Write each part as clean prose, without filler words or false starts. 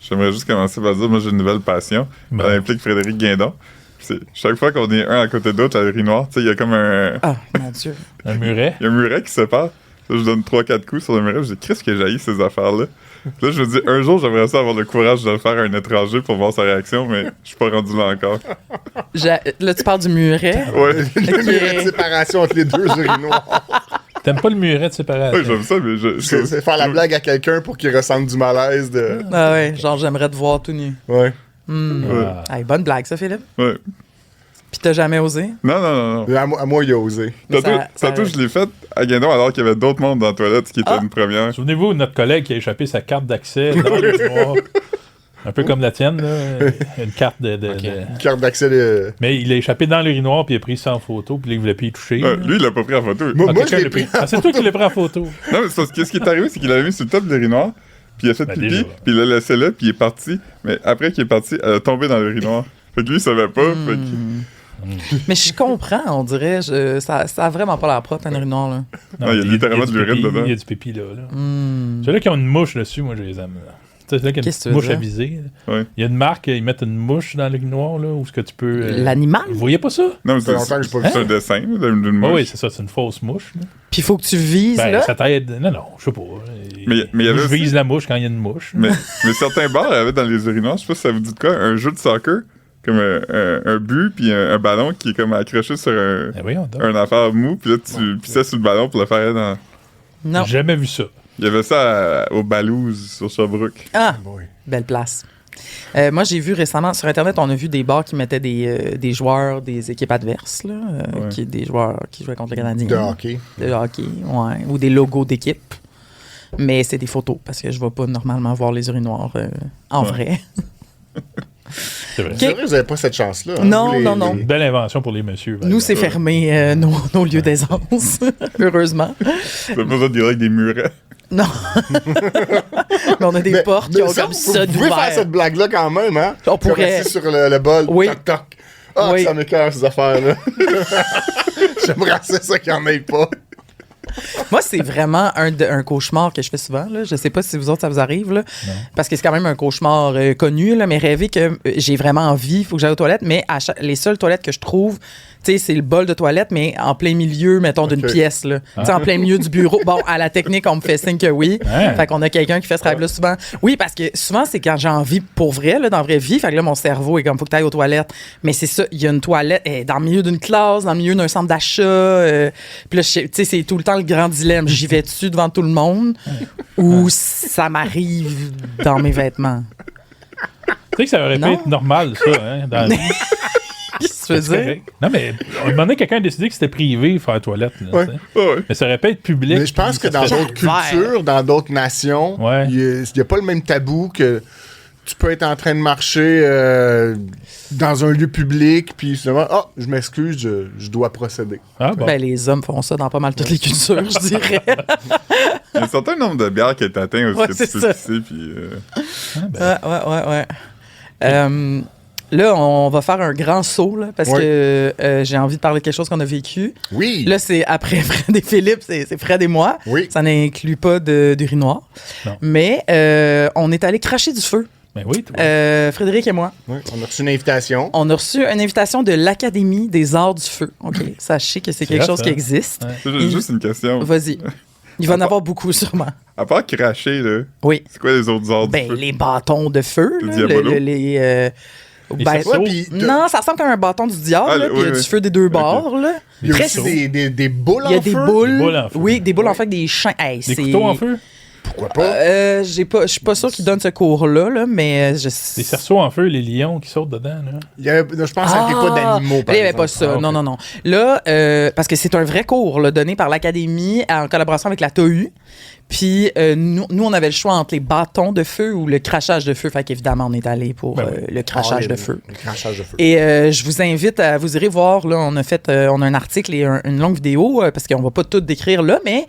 j'aimerais juste commencer par dire, moi, j'ai une nouvelle passion. Ça implique Frédéric Guindon. Chaque fois qu'on est un à côté de l'autre à l'urinoir, tu sais, il y a comme un... Ah, mon Dieu. Un muret. Il y a un muret qui sépare. Là, je donne 3-4 coups sur le muret. Je dis, qu'est-ce que j'haïs ces affaires-là? Là, je me dis, un jour, j'aimerais ça avoir le courage de le faire à un étranger pour voir sa réaction, mais je suis pas rendu là encore. Là, tu parles du muret. Ouais. Le muret de séparation entre les deux urinoirs. T'aimes pas le muret de séparation? Ouais, j'aime ça, mais C'est faire la blague à quelqu'un pour qu'il ressente du malaise de... Ah ouais, genre, j'aimerais te voir tout nu. Ouais. Hey, bonne blague, ça, Philippe. Ouais. Puis t'as jamais osé? Non. À moi, il a osé. Tantôt, je l'ai fait à Guindon alors qu'il y avait d'autres mondes dans la toilette, ce qui était une première. Souvenez-vous de notre collègue qui a échappé sa carte d'accès dans l'urinoir. Un peu comme la tienne, là. Une carte Une carte d'accès. Mais il a échappé dans l'urinoir, puis il a pris ça en photo, puis là, il voulait plus y toucher. Lui, il l'a pas pris en photo. Moi, je Quelqu'un l'ai l'a pris. Ah, c'est toi qui l'as pris en photo. Non, mais c'est parce que ce qui est arrivé, c'est qu'il l'avait mis sur le top de l'urinoir, puis il a fait pipi, déjà. puis il l'a laissé là, puis il est parti. Mais après qu'il est parti, elle a tombé dans l'urinoir. Fait que lui, il savait pas. Fait que... Mais je comprends, on dirait. Ça a vraiment pas l'air propre, un urinoir, là. Non, il y a littéralement de l'urine dedans. Il y a du pipi là. Ceux-là qui ont une mouche dessus, moi, je les aime. Tu sais, là, qui a une Qu'est-ce que petite tu veux mouche dire? avisée. Ouais. Il y a une marque, ils mettent une mouche dans l'urinoir, là, où ce que tu peux... L'animal? Vous voyez pas ça? Non, mais Ça fait longtemps que j'ai pas vu c'est un dessin là, d'une Ah mouche. oui, c'est ça, c'est une fausse mouche. Là. Puis il faut que tu vises, Ben, là. ça t'aide. Non, je sais pas. Mais il y avait je aussi- vise la mouche quand il y a une mouche. Mais certains bars avaient dans les urinoirs, je sais pas si ça vous dit de quoi, un jeu de soccer, comme un but, puis un ballon qui est comme accroché sur Ben voyons donc. un affaire mou, puis là, tu pissais sur le ballon pour le faire aller dans... Non. J'ai jamais vu ça. Il y avait ça au Balouse, sur Sherbrooke. Ah, Oui. belle place. Moi, j'ai vu récemment, sur Internet, on a vu des bars qui mettaient des joueurs des équipes adverses, là, des joueurs qui jouaient contre le Canadien. De hockey. De hockey, ouais. Ou des logos d'équipe. Mais c'est des photos, parce que je vais pas normalement voir les urinoirs en vrai. C'est vrai. C'est vrai, vous n'avez pas cette chance-là. hein, Non, vous, non. Une belle invention pour les messieurs. par Nous, exemple. c'est fermé, nos lieux d'aisance, heureusement. T'as pas besoin de dire avec des murets. Non. Mais on a des portes qui ont comme ça Vous pouvez faire cette blague-là quand même, hein? On pourrait. Rester sur le bol. Oui. Toc, toc. Ah, Oui. ça m'écoeure, ces affaires-là. J'aimerais assez ça qu'il n'y en ait pas. Moi, c'est vraiment un cauchemar que je fais souvent. Là. Je sais pas si vous autres, ça vous arrive. Là, parce que c'est quand même un cauchemar connu. Là, mais rêver que j'ai vraiment envie, il faut que j'aille aux toilettes. Mais les seules toilettes que je trouve, tu sais, c'est le bol de toilette, mais en plein milieu, mettons, d'une pièce. Là. Tu sais, en plein milieu du bureau. Bon, à la technique, on me fait signe que oui. Ouais. Fait qu'on a quelqu'un qui fait ce rêve-là souvent. Oui, parce que souvent, c'est quand j'ai envie pour vrai, là, dans la vraie vie. Fait que là, mon cerveau est comme, faut que tu ailles aux toilettes. Mais c'est ça, il y a une toilette dans le milieu d'une classe, dans le milieu d'un centre d'achat. Puis là, tu sais, c'est tout le temps le grand dilemme. J'y vais-tu devant tout le monde ou ça m'arrive dans mes vêtements? Tu sais que ça aurait pu Non. être normal, ça, hein, dans la vie. Qu'est-ce que tu veux C'est dire? correct. Non, mais à un moment donné, quelqu'un a décidé que c'était privé faire la toilette. Là, Ouais. tu sais. Ouais. Mais ça aurait pu être public. Mais je pense que puis ça dans serait- d'autres cultures, dans d'autres nations, Ouais. il n'y a pas le même tabou que tu peux être en train de marcher dans un lieu public, puis finalement, je m'excuse, je dois procéder. Ah, bon. Ben, les hommes font ça dans pas mal toutes les cultures, je dirais. Il y a un certain nombre de bières qui est atteint aussi Ouais, que c'est tu ça. peux pisser, puis... Ouais. Là, on va faire un grand saut, là, parce que j'ai envie de parler de quelque chose qu'on a vécu. Oui! Là, c'est après Fred et Philippe, c'est Fred et moi. Oui. Ça n'inclut pas d'urinoir. Non. Mais on est allé cracher du feu, Ben oui, toi. Frédéric et moi. Oui, on a reçu une invitation. On a reçu une invitation de l'Académie des arts du feu. OK, sachez que c'est quelque hot, chose ça. qui existe. Ouais. Ça, j'ai juste une question. Vas-y. Il va en avoir beaucoup, sûrement. À part cracher, là, Oui. c'est quoi les autres arts du Ben, feu? les bâtons de feu. Le là, diabolo? les cerceaux? Ouais, puis non, ça ressemble comme un bâton du diable, Ah, là, puis il y a oui, du oui. feu des deux bords. Là. il y a Presque- aussi des boules en Il y a des feu. boules. Des boules en feu. Oui, des boules en feu avec des champs. Hey, Des c'est- couteaux en feu? Pourquoi pas? Je suis pas sûr qu'ils donnent ce cours-là, là, mais je Des cerceaux en feu, les lions qui sautent dedans. Là. Je pense qu'il n'y avait pas d'animaux, par il n'y avait exemple. pas ça. Ah, ok. Non, non, non. Là, parce que c'est un vrai cours là, donné par l'Académie en collaboration avec la TOU. Puis nous, on avait le choix entre les bâtons de feu ou le crachage de feu. Fait qu'évidemment, on est allé pour Ben oui. le crachage Ah, de feu. Le crachage de feu. Et je vous invite à vous irez voir. Là, on a un article et une longue vidéo parce qu'on va pas tout décrire là, mais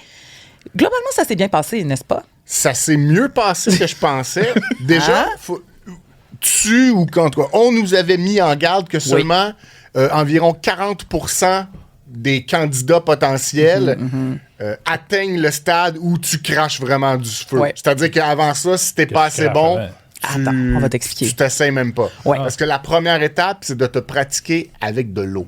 globalement, ça s'est bien passé, n'est-ce pas? Ça s'est mieux passé que je pensais. Déjà, Hein? en tout cas, on nous avait mis en garde que seulement environ 40% des candidats potentiels atteignent le stade où tu craches vraiment du feu. Ouais. C'est-à-dire qu'avant ça, si t'es pas assez craches bon, avant. Attends, on va t'expliquer. Tu t'essayes même pas. Ouais. Parce que la première étape, c'est de te pratiquer avec de l'eau.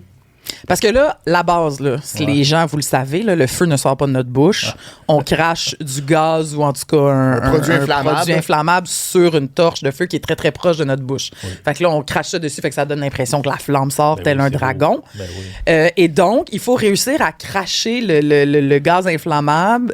Parce que là, la base, là, si les gens, vous le savez, là, le feu ne sort pas de notre bouche. On crache du gaz ou en tout cas un produit inflammable. produit inflammable sur une torche de feu qui est très, très proche de notre bouche. Fait que là, on crache ça dessus, fait que ça donne l'impression que la flamme sort Ben tel oui, un c'est dragon. beau. Ben oui. Et donc, il faut réussir à cracher le gaz inflammable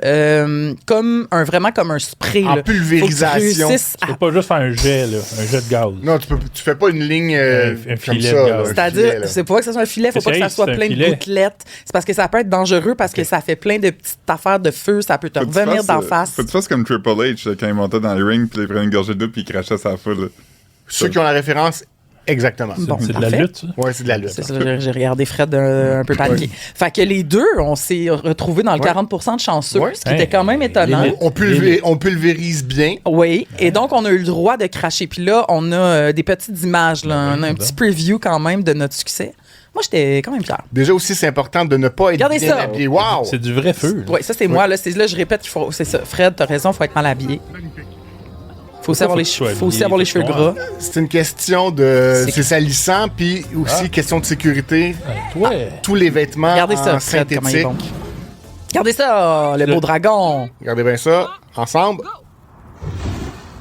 vraiment comme un spray. En là. pulvérisation. Faut que tu réussisses Tu à peux pas juste faire un jet de gaz. Non, tu fais pas une ligne Un comme filet ça. de là, gaz. un C'est-à-dire, filet, là. c'est pas que ça soit un filet, faut pas que ça Sérieux, soit c'est un plein de filet? gouttelettes. C'est parce que ça peut être dangereux parce que ça fait plein de petites affaires de feu, ça peut te Faut que tu revenir fasses, d'en face. Faut que tu fasses comme Triple H là, quand il montait dans les rings, puis il prenait une gorgée d'eau, puis il crachait sa foule. là. Ceux qui ont la référence, exactement. Bon, C'est de la parfait. lutte, ça? Ouais, c'est de la lutte. C'est ça, j'ai regardé Fred un peu paniqué. Fait que les deux, on s'est retrouvés dans le 40% de chanceux, Ouais. ce qui était quand même étonnant. Limite. On pulvérise bien. Oui, et donc on a eu le droit de cracher. Puis là, on a des petites images, là, on a un petit preview quand même de notre succès. Moi, j'étais quand même fière. Déjà aussi, c'est important de ne pas être Regardez bien ça. habillé. Wow! C'est du vrai feu. là. Oui, ça c'est moi. Là, je répète qu'il faut. C'est ça. Fred, t'as raison, faut être mal habillé. Faut aussi avoir les cheveux, faut aussi avoir les cheveux gras. C'est une question de... C'est- C'est salissant, puis aussi question de sécurité. Toi, Tous les vêtements Regardez ça, en Fred, comment il est synthétique. bon. Regardez ça, le beau dragon. Regardez bien ça. Ensemble.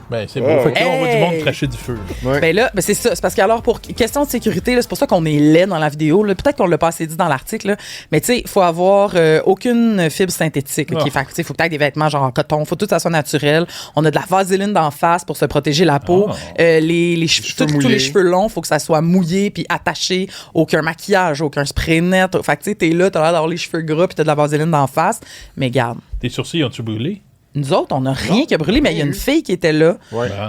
ben, c'est beau. Fait que là, on voit du monde Hey! cracher du feu. Ouais. Ben là, ben c'est ça. C'est parce que alors, pour question de sécurité, là, c'est pour ça qu'on est laid dans la vidéo. là. Peut-être qu'on l'a pas assez dit dans l'article, là. Mais tu sais, il faut avoir aucune fibre synthétique. OK? Ah. Fait que, tu sais, faut peut-être des vêtements genre en coton. Faut tout ça soit naturel. On a de la vaseline d'en face pour se protéger la peau. Ah. Les cheveux, tous mouillés. les cheveux longs, faut que ça soit mouillé puis attaché. Aucun maquillage, aucun spray net. Fait que tu sais, t'es là, t'as l'air d'avoir les cheveux gras puis t'as de la vaseline d'en face. Mais garde. Tes sourcils ont-tu brûlé? Nous autres, on n'a rien qui a brûlé, mais il y a une fille qui était là. Ouais. Ah.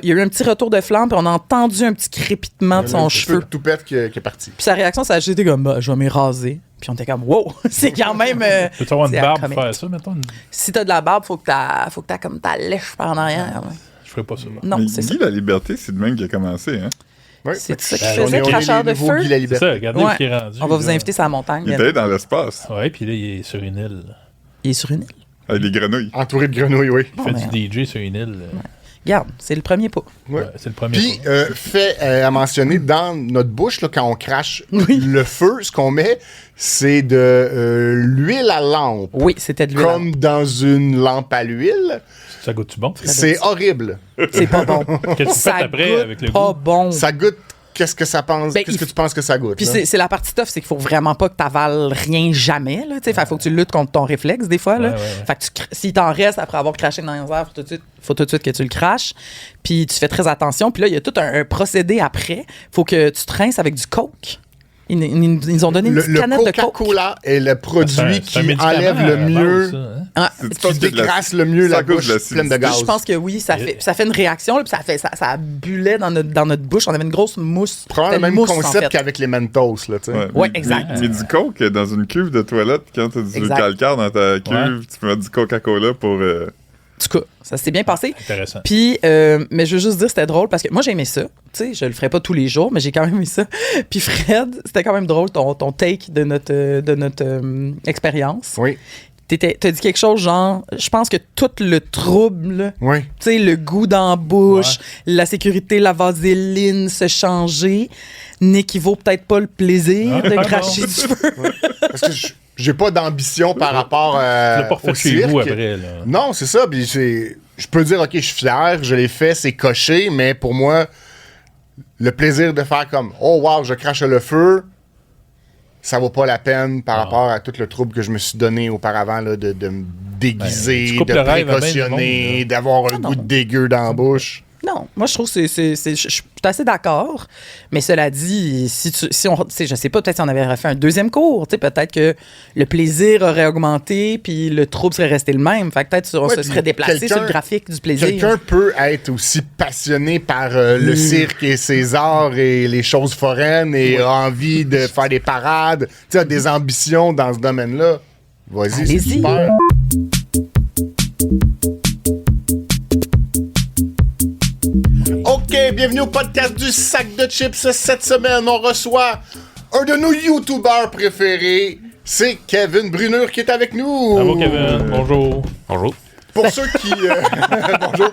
Il y a eu un petit retour de flamme, puis on a entendu un petit crépitement de son cheveu. Tout pète qui est parti. Puis sa réaction, ça a juste été comme, bah, je vais m'éraser. Puis on était comme, wow, c'est quand même. Peux-tu avoir une c'est barbe pour comique. faire ça, mettons? Si t'as de la barbe, faut que t'as comme ta lèche par en arrière. ouais. Je ferais pas ça. moi. Non, Mais c'est ça. Guy, la liberté, c'est de même qui a commencé. Hein? Ouais. C'est ça Ben, qu'il on faisait, est cracheur de nouveaux feu. Guy la C'est Liberté. ça, regardez Ouais. où il est rendu. On va vous là. inviter sur la montagne. Il est allé dans l'espace, Ouais, puis là, il est sur une île. Il est sur une île. avec des grenouilles. Entouré de grenouilles, oui. Il fait merde. du DJ sur une île. Regarde, c'est le premier pas. Ouais. Ouais, c'est le premier. Puis, pas. fait à mentionner, dans notre bouche, là, quand on crache le feu, ce qu'on met, c'est de l'huile à lampe. Oui, c'était de l'huile. Comme dans une lampe à l'huile. Ça goûte-tu bon? C'est horrible. C'est pas bon. Qu'est-ce que tu Ça fais après goûte avec le pas goût? bon. Ça goûte. Qu'est-ce que ça pense? Ben, Qu'est-ce que tu penses que ça goûte? Puis là? c'est la partie tough, c'est qu'il faut vraiment pas que tu avales rien jamais. Là, fait, faut que tu luttes contre ton réflexe des fois. Là. Ouais. Fait que s'il t'en reste après avoir craché dans les airs, faut tout de suite que tu le craches. Puis tu fais très attention. Puis là, il y a tout un procédé après. Faut que tu te rinces avec du coke. Ils ont donné une petite Le canette de coke. Coca-Cola est le produit C'est un qui médicament enlève à le la base, mieux, ça, hein? Ah, C'est- tu qui penses qu'il y a de la- décrasse le mieux ça la cause bouche de la pleine de gaz. je pense que oui, ça fait une réaction, là, puis ça bullait dans notre bouche. On avait une grosse mousse. Probablement le C'était même une mousse, en concept fait. qu'avec les Mentos, là, tu sais. Ouais, mais- exact. Mais du coke dans une cuve de toilette, quand t'as du Exact. calcaire dans ta cuve, Ouais. tu peux mettre du Coca-Cola pour. En tout cas, ça s'est bien passé. Intéressant. Puis, mais je veux juste dire, c'était drôle parce que moi, j'ai aimé ça. Tu sais, je le ferai pas tous les jours, mais j'ai quand même aimé ça. Puis Fred, c'était quand même drôle ton take de notre expérience. Oui, T'as dit quelque chose genre, je pense que tout le trouble, là, oui. tu sais, le goût dans la bouche, la sécurité, la vaseline, se changer, n'équivaut peut-être pas le plaisir Ah, de non. cracher du feu. Parce que j'ai pas d'ambition par rapport Tu l'as pas refait au chez cirque. vous après, là. Non, c'est ça. Puis je peux dire, OK, je suis fier, je l'ai fait, c'est coché, mais pour moi, le plaisir de faire comme, oh wow, je crache le feu, ça vaut pas la peine par rapport à tout le trouble que je me suis donné auparavant là, de me déguiser, Ben, tu coupes de le rêve à bien du précautionner, monde, là. d'avoir un non. goût de dégueu dans la bouche. Non, moi je trouve que je suis assez d'accord. Mais cela dit, si on, tu sais, je sais pas, peut-être si on avait refait un deuxième cours, tu sais, peut-être que le plaisir aurait augmenté, puis le trouble serait resté le même. Fait que peut-être on Ouais, se puis serait déplacé quelqu'un- sur le graphique du plaisir. Quelqu'un peut être aussi passionné par le cirque et ses arts et les choses foraines et a envie de faire des parades, tu sais, a des ambitions dans ce domaine-là. Vas-y, c'est Allez-y. super. OK, bienvenue au podcast du sac de chips. Cette semaine, on reçoit un de nos YouTubers préférés. C'est Kevin Bruneur qui est avec nous. Bravo, Kevin. Bonjour. Bonjour. Pour ceux qui... bonjour.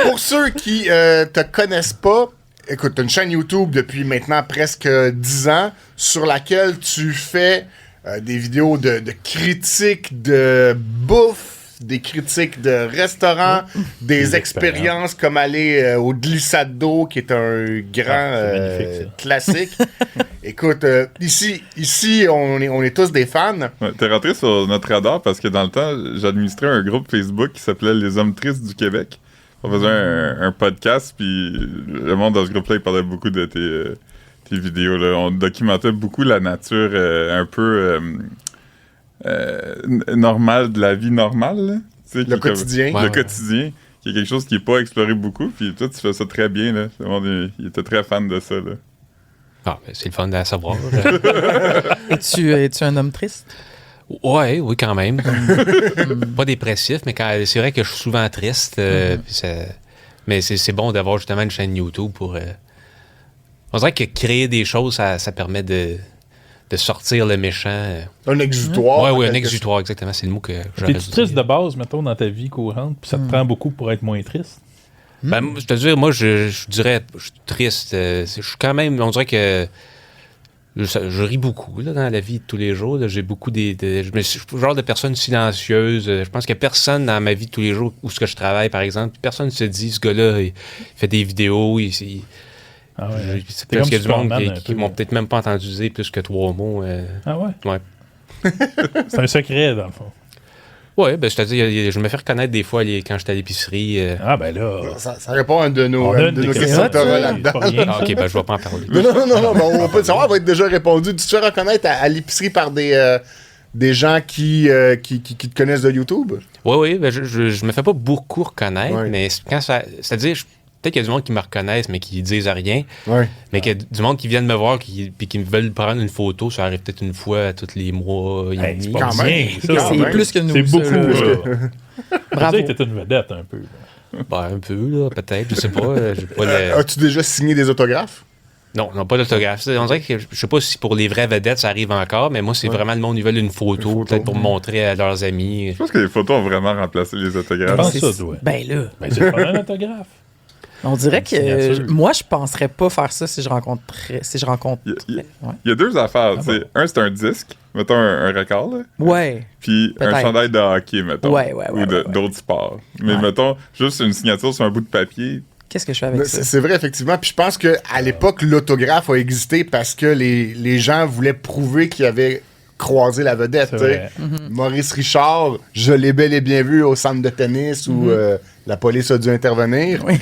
Pour ceux qui te connaissent pas, écoute, tu as une chaîne YouTube depuis maintenant presque 10 ans sur laquelle tu fais des vidéos de critiques de bouffe, des critiques de restaurants, des expériences comme aller au glissade-d'eau, qui est un grand c'est magnifique, ça. classique. Écoute, ici on est tous des fans. Ouais, t'es rentré sur notre radar parce que dans le temps, j'administrais un groupe Facebook qui s'appelait Les Hommes Tristes du Québec. On faisait un podcast, puis le monde dans ce groupe-là, il parlait beaucoup de tes vidéos. Là. On documentait beaucoup la nature un peu normale de la vie normale. Là. Tu sais, Le quotidien. Le quotidien, qui est quelque chose qui n'est pas exploré beaucoup. Puis toi, tu fais ça très bien. Là. Le monde, il était très fan de ça. Là. Ah, ben, c'est le fun de savoir. Es-tu un homme triste? Ouais, oui, quand même. Pas dépressif, mais c'est vrai que je suis souvent triste. Puis mais c'est bon d'avoir justement une chaîne YouTube pour... On dirait que créer des choses, ça permet de sortir le méchant. Un exutoire. Oui, un exutoire, exactement. C'est le mot que j'aurais T'es-tu triste de base, mettons, dans ta vie courante, puis ça te prend beaucoup pour être moins triste? Ben, je te dis, moi, je dirais, je suis triste. Je suis quand même, on dirait que je ris beaucoup là, dans la vie de tous les jours. Là. J'ai beaucoup je suis le genre de personne silencieuse. Je pense qu'il n'y a personne dans ma vie de tous les jours où ce que je travaille, par exemple. Personne ne se dit, ce gars-là, il fait des vidéos. Ah ouais. C'est parce qu'il y a du monde Superman, qui m'ont peut-être même pas entendu dire plus que 3 mots. Ah ouais? Ouais. C'est un secret, dans le fond. Ouais, ben, je te dis, je me fais reconnaître des fois quand j'étais à l'épicerie. Ah, ben là. Ça répond à une de nos, On a de une nos des questions questions, que t'auras c'est là-dedans. pas rien. Ah, ok, ben, je vais pas en parler. Non, mais on peut le savoir, elle va être déjà répondu. Tu te fais reconnaître à l'épicerie par des gens qui te connaissent de YouTube? Oui, ben, je me fais pas beaucoup reconnaître, Ouais. mais quand c'est-à-dire, peut-être qu'il y a du monde qui me reconnaissent, mais qui disent rien. Ouais. Mais qu'il y a du monde qui vient me voir puis qui me veulent prendre une photo, ça arrive peut-être une fois tous les mois et Hey, demi. c'est pas Quand bien, même. ça. Quand C'est même. plus que nous. C'est ça, beaucoup, là. là. Bravo. Tu sais que t'es une vedette, un peu. Là. Ben, un peu, là, peut-être, je sais pas. J'ai pas As-tu déjà signé des autographes? Non, pas d'autographe. On dirait que je sais pas si pour les vraies vedettes ça arrive encore, mais moi, c'est vraiment le monde, ils veulent une photo, peut-être pour montrer à leurs amis. Je pense que les photos ont vraiment remplacé les Je autographes. pense C'est- ça, toi. Ben là, Ben, c'est pas un autographe. on dirait que signature. moi, je penserais pas faire ça si je rencontrais. Il Ouais. y a deux affaires. Ah tu sais. Un, c'est un disque, mettons un record, là. Ouais. Puis un Peut-être. chandail de hockey, mettons. Ouais, ou d'autres sports. Mais Ouais. mettons, juste une signature sur un bout de papier. Qu'est-ce que je fais avec ça? C'est vrai, effectivement. Puis je pense qu'à l'époque, l'autographe a existé parce que les gens voulaient prouver qu'ils avaient croisé la vedette. C'est tu sais. vrai. Maurice Richard, je l'ai bel et bien vu au centre de tennis où la police a dû intervenir. Oui.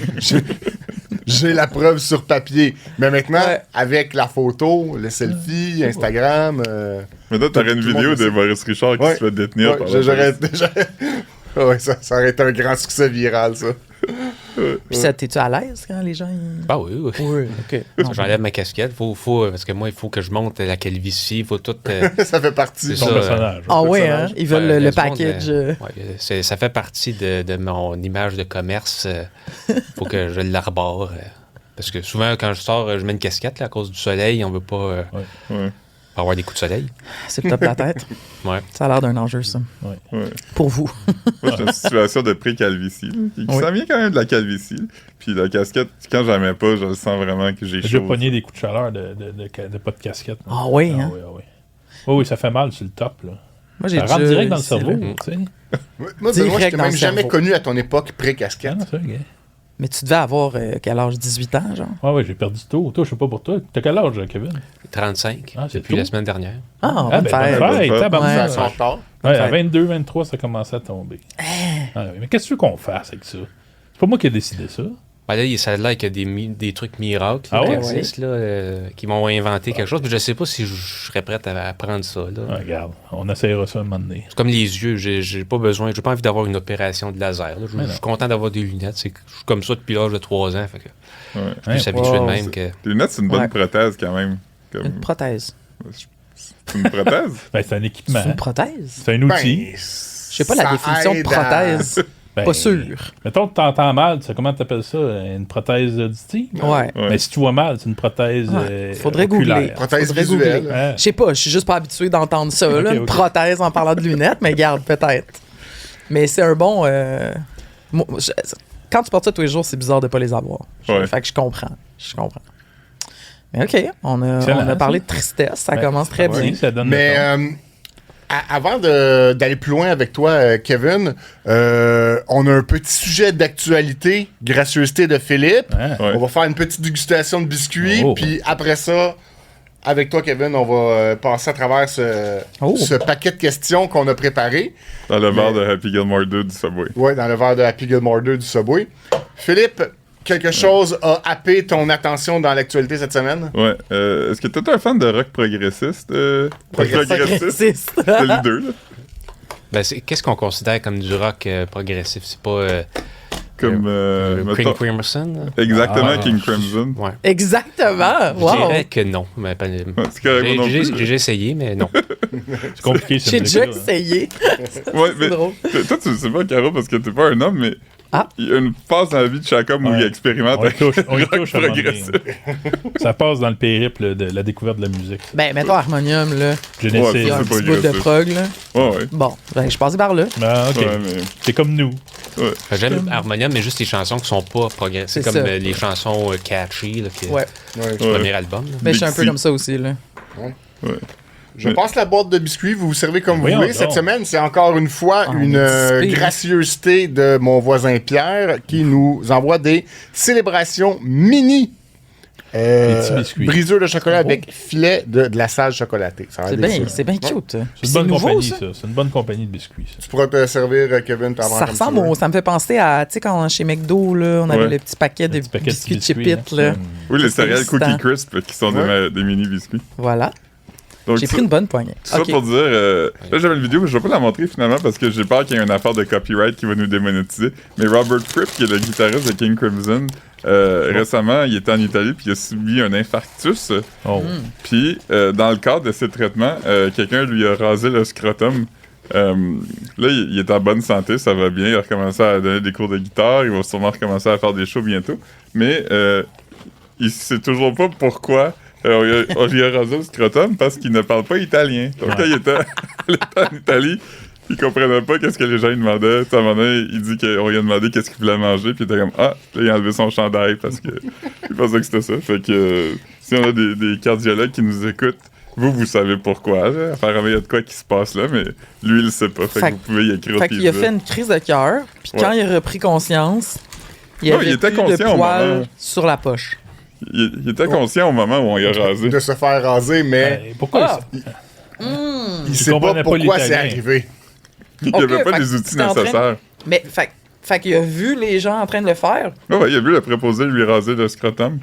J'ai la preuve sur papier. Mais maintenant, Ouais. avec la photo, le selfie, Instagram... Maintenant, t'aurais une Tout le monde vidéo le de sait. Maurice Richard qui Ouais. se fait détenir Ouais, par la j'aurais... police. Ouais, ça aurait été un grand succès viral, ça. Puis ça, t'es-tu à l'aise quand les gens. Ben oui, oui. Oui, ok. Non, J'enlève ma casquette, parce que moi, il faut que je monte la calvitie, il faut tout... Ça fait partie. C'est Ton ça, personnage. Ah oui, hein? personnage. Ils veulent Ouais, le du monde, package. ouais, ça fait partie de mon image de commerce. Faut que je l'arbore. Parce que souvent, quand je sors, je mets une casquette là, à cause du soleil. On veut pas Ouais. avoir des coups de soleil. C'est le top de la tête. Ouais. Ça a l'air d'un enjeu, ça. Ouais. Pour vous. Moi, j'étais dans une situation de pré-calvitie. Il Oui. s'en vient quand même de la calvitie. Puis la casquette, quand j'en mets pas, je sens vraiment que j'ai J'ai chaud. pogné des coups de chaleur de pas de casquette. là. Ah oui, hein? oui, ah oui. Oui, ça fait mal sur le top, là. Moi, j'ai Ça rentre déjà- direct dans le c'est cerveau, vrai. tu sais. Moi, Benoît, je Direct t'ai dans même le jamais cerveau. connu à ton époque Ah pré-casquette. non, c'est vrai. Mais tu devais avoir quel âge? 18 ans, genre? Ouais, j'ai perdu tôt. Toi, je sais pas pour toi. T'as quel âge, Kevin? 35, Ah, c'est depuis tout. la semaine dernière. Ah, Ah, bonne ben, fête. bonne fête, Ouais. tabarnak. Ça sort tard. Ouais, à fête. 22, 23, ça commençait à tomber. Ah, oui, mais qu'est-ce que tu veux qu'on fasse avec ça? C'est pas moi qui ai décidé ça. Ben là, ça a l'air qu'il y a des trucs miracles Ah qui ouais? existent, là, qui vont inventer quelque chose. Mais je sais pas si je serais prête à apprendre ça. Là. Ah, regarde, on essayera ça un moment donné. C'est comme les yeux, j'ai pas envie d'avoir une opération de laser. Là. Je Mais suis non. content d'avoir des lunettes. Je suis comme ça depuis l'âge de 3 ans. Fait que Ouais. je suis habitué de même que. Les lunettes, c'est une bonne Ouais. prothèse quand même. Comme... Une prothèse. C'est une prothèse? Ben, c'est un équipement. C'est une prothèse? C'est un outil. Ben, Je sais pas la ça définition de aide prothèse. Ben, Pas sûr. Mettons que t'entends mal, tu sais, comment t'appelles ça? Une prothèse auditive? Ouais. Ouais. Mais si tu vois mal, c'est une prothèse Ouais. Faudrait oculaire. googler. Prothèse Faudrait visuelle. googler. Hein? Je sais pas, je suis juste pas habitué d'entendre ça, là, Ok, une ok. prothèse en parlant de lunettes, mais garde, peut-être. Mais c'est un bon... quand tu portes ça tous les jours, c'est bizarre de pas les avoir. Ouais. Fait que je comprends. Mais OK, on a parlé de tristesse. Ça commence très bien. Oui, ça donne Mais le avant d'aller plus loin avec toi, Kevin, on a un petit sujet d'actualité, gracieuseté de Philippe. ton. Hein? Ouais. On va faire une petite dégustation de biscuits, Oh. puis après ça, avec toi, Kevin, on va passer à travers ce paquet de questions qu'on a préparé. Dans le verre de Happy Gilmore 2 du Subway. Ouais, dans le verre de Happy Gilmore 2 du Subway. Philippe, quelque chose a happé ton attention dans l'actualité cette semaine? Ouais. Est-ce que t'es un fan de rock progressiste? Progressiste? Progressiste. C'est les deux, là. Ben, qu'est-ce qu'on considère comme du rock progressif? C'est pas Comme. King mettons- Crimson? Exactement, Ah, King Crimson. Ouais. Exactement. Je Wow. dirais que non. Mais pas, c'est correct, moi non plus. j'ai essayé, mais non. C'est compliqué, cette J'ai déjà musique-là. essayé. Ouais, C'est mais drôle. toi, tu le sais pas, Caro, parce que t'es pas un homme, mais Ah. il y a une phase dans la vie de chaque homme où Ouais. il expérimente On y touche, on y rock touche à un moment donné. progressif. Ça passe dans le périple de la découverte de la musique. Ben, mettons Harmonium, là. Genesis. Il y a un C'est pas petit bout de agressif. prog, là. Ouais, ouais. Bon, ben, je suis passé par là. Ah, ok. Ouais, mais. C'est comme nous. J'aime Harmonium, mais juste les chansons qui sont pas progressives. C'est C'est comme ça. les chansons catchy, là, qui, Ouais. Ouais. du premier album. là. Mais je suis un peu Dixie. comme ça aussi, là. Je passe la boîte de biscuits, vous vous servez comme vous Voyons voulez. donc. Cette semaine, c'est encore une fois Ah, une on est dissipé. gracieuseté de mon voisin Pierre qui nous envoie des célébrations mini petits biscuits. briseurs de chocolat Oh. avec filet de glaçage chocolaté. Ça a C'est l'air bien, délicieux. c'est bien cute. C'est Puis une bonne nouveau, compagnie, ça. ça. C'est une bonne compagnie de biscuits, ça. Tu pourras te servir, Kevin, t'en Ça ressemble au... Ça me fait penser à, tu sais, quand chez McDo, là, on avait Ouais. le petit paquet de Petit paquet de biscuits biscuits, Chip-It, hein. là. Oui, les Ça, c'est céréales Cookie excitant. Crisp qui sont des mini biscuits. Voilà. Donc, J'ai ça- pris une bonne poignée. Ça OK. pour dire, là j'avais une vidéo, mais je vais pas la montrer finalement parce que j'ai peur qu'il y ait une affaire de copyright qui va nous démonétiser. Mais Robert Fripp, qui est le guitariste de King Crimson, récemment, il était en Italie puis il a subi un infarctus. Oh. Puis, dans le cadre de ses traitements, quelqu'un lui a rasé le scrotum. Là, il est en bonne santé, ça va bien. Il a recommencé à donner des cours de guitare. Il va sûrement recommencer à faire des shows bientôt. Mais il sait toujours pas pourquoi on lui a rasé le scrotum parce qu'il ne parle pas italien. Donc, quand il était en Italie, il comprenait pas qu'est-ce que les gens lui demandaient. Tu sais, à un moment donné, il dit qu'on lui a demandé qu'est-ce qu'il voulait manger. Puis il était comme, ah, là, il a enlevé son chandail parce que il pensait que c'était ça. Fait que si on a des cardiologues qui nous écoutent, vous savez pourquoi. Là. Apparemment, il y a de quoi qui se passe là, mais lui, il le sait pas. Fait que vous pouvez y écrire. Fait qu'il a fait une crise de cœur, puis quand il a repris conscience, il Ouais, avait il était plus de conscient au poils moment. sur la poche. Il était conscient au moment où on y a rasé. de se faire raser, mais Ben, pourquoi? Ah! il sait pas comprenait pas pourquoi c'est l'italien. arrivé. Il n'y avait Ok, pas fait les que outils c'était en train- nécessaires. Mais, fait qu'il a vu les gens en train de le faire. Ouais, il a vu le préposé lui raser le scrotum.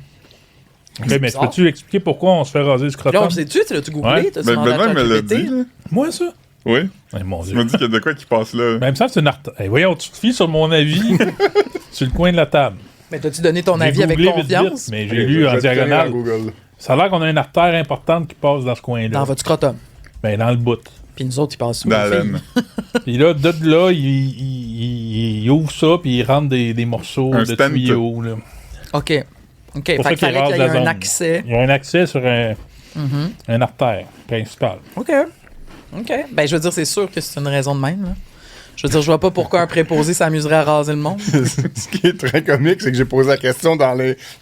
Ok, mais bizarre. peux-tu expliquer pourquoi on se fait raser le Là, scrotum? on le sait-tu? Tu l'as-tu googlé? Ouais. T'as-tu Ben, demandé à Benoît me l'a ChatGPT? dit. Là. Moi, ça? Oui. Eh, mon Il m'a Dieu. dit qu'il y a de quoi qui passe là. Ben, il me semble que c'est une artère. Eh, voyons, tu te fies sur mon avis sur le coin de la table. Mais t'as-tu donné ton J'ai avis avec googlé vite, confiance? vite, mais j'ai Allez, lu je en vais te tenir diagonale. dans Google. Ça a l'air qu'on a une artère importante qui passe dans ce coin-là. Dans votre scrotum. Ben, dans le bout. Puis nous autres, ils passent où? Dans les la filles? laine. Puis là, de là, il ouvre ça, puis il rentre des morceaux Un de stent. tuyaux. Là. OK. OK. Fait Pour ça qu'il qu'il fallait rase qu'il y ait la un zone. accès. Il y a un accès sur un artère principal. OK. OK. Ben, je veux dire, c'est sûr que c'est une raison de même. Là. Je veux dire, je vois pas pourquoi un préposé s'amuserait à raser le monde. Ce qui est très comique, c'est que j'ai posé la question dans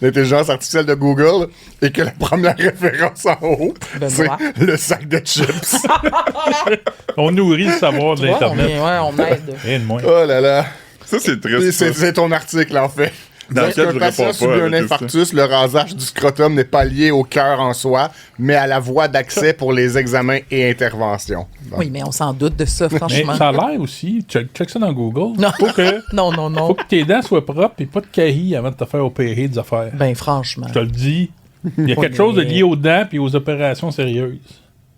l'intelligence artificielle de Google et que la première référence en haut, Benoît. c'est le sac de chips. On nourrit le savoir de Tu vois, l'Internet. on aide. Rien de moins. Oh là là. Ça, c'est Et triste. ça. c'est ton article, en fait. Dans lequel Lorsqu'un je patient réponds subit pas un avec ça. infarctus, le rasage du scrotum n'est pas lié au cœur en soi, mais à la voie d'accès pour les examens et interventions. Bon. Oui, mais on s'en doute de ça, Mais franchement. ça a l'air aussi, check ça dans Google, Non. faut que, Non, non, faut non. que tes dents soient propres et pas de caries avant de te faire opérer des affaires. Ben, franchement. Je te le dis. Il y a Oui, quelque chose de mais- lié aux dents et aux opérations sérieuses.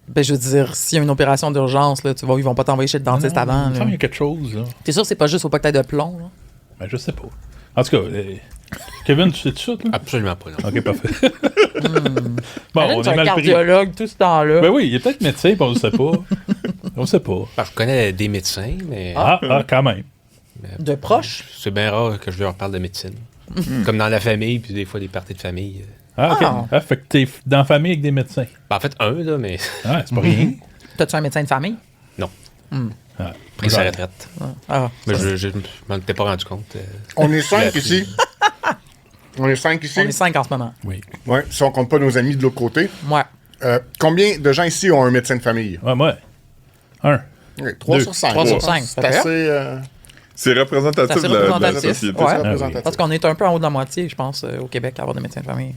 Ben, je veux dire, s'il y a une opération d'urgence, là, tu vois, ils vont pas t'envoyer chez le dentiste Non, avant. Il me semble là. qu'il y a quelque chose, là. T'es sûr que c'est pas juste au pacte de plomb, là? Ben, je sais pas. En tout cas, Kevin, tu sais tout ça, là? Absolument pas, non. Ok, parfait. Bon, Alan, on c'est est un mal pris. cardiologue tout ce temps-là. Ben oui, il est peut-être médecin, puis on le sait pas. On sait pas. Ben, je connais des médecins, mais Quand même. De proche? c'est bien rare que je leur parle de médecine. Comme dans la famille, puis des fois des parties de famille. Ah, ok. Ah. Ah, fait que t'es dans la famille avec des médecins. Ben, en fait, un, là, mais Ah, c'est pas rien. T'as-tu un médecin de famille? non. pris sa retraite. Ah, Mais je m'en étais pas rendu compte. On est 5 La ici. On est 5 ici. on est 5 en ce moment. Oui. Ouais, si on compte pas nos amis de l'autre côté. Ouais. Combien de gens ici ont un médecin de famille? Ouais, moi. 1. 3 Deux. sur 5. 3 sur 5, C'est ça fait. assez... C'est représentatif C'est de la représentatif. société. Ouais. ça. représentatif. Parce qu'on est un peu en haut de la moitié, je pense, au Québec, à avoir des médecins de famille.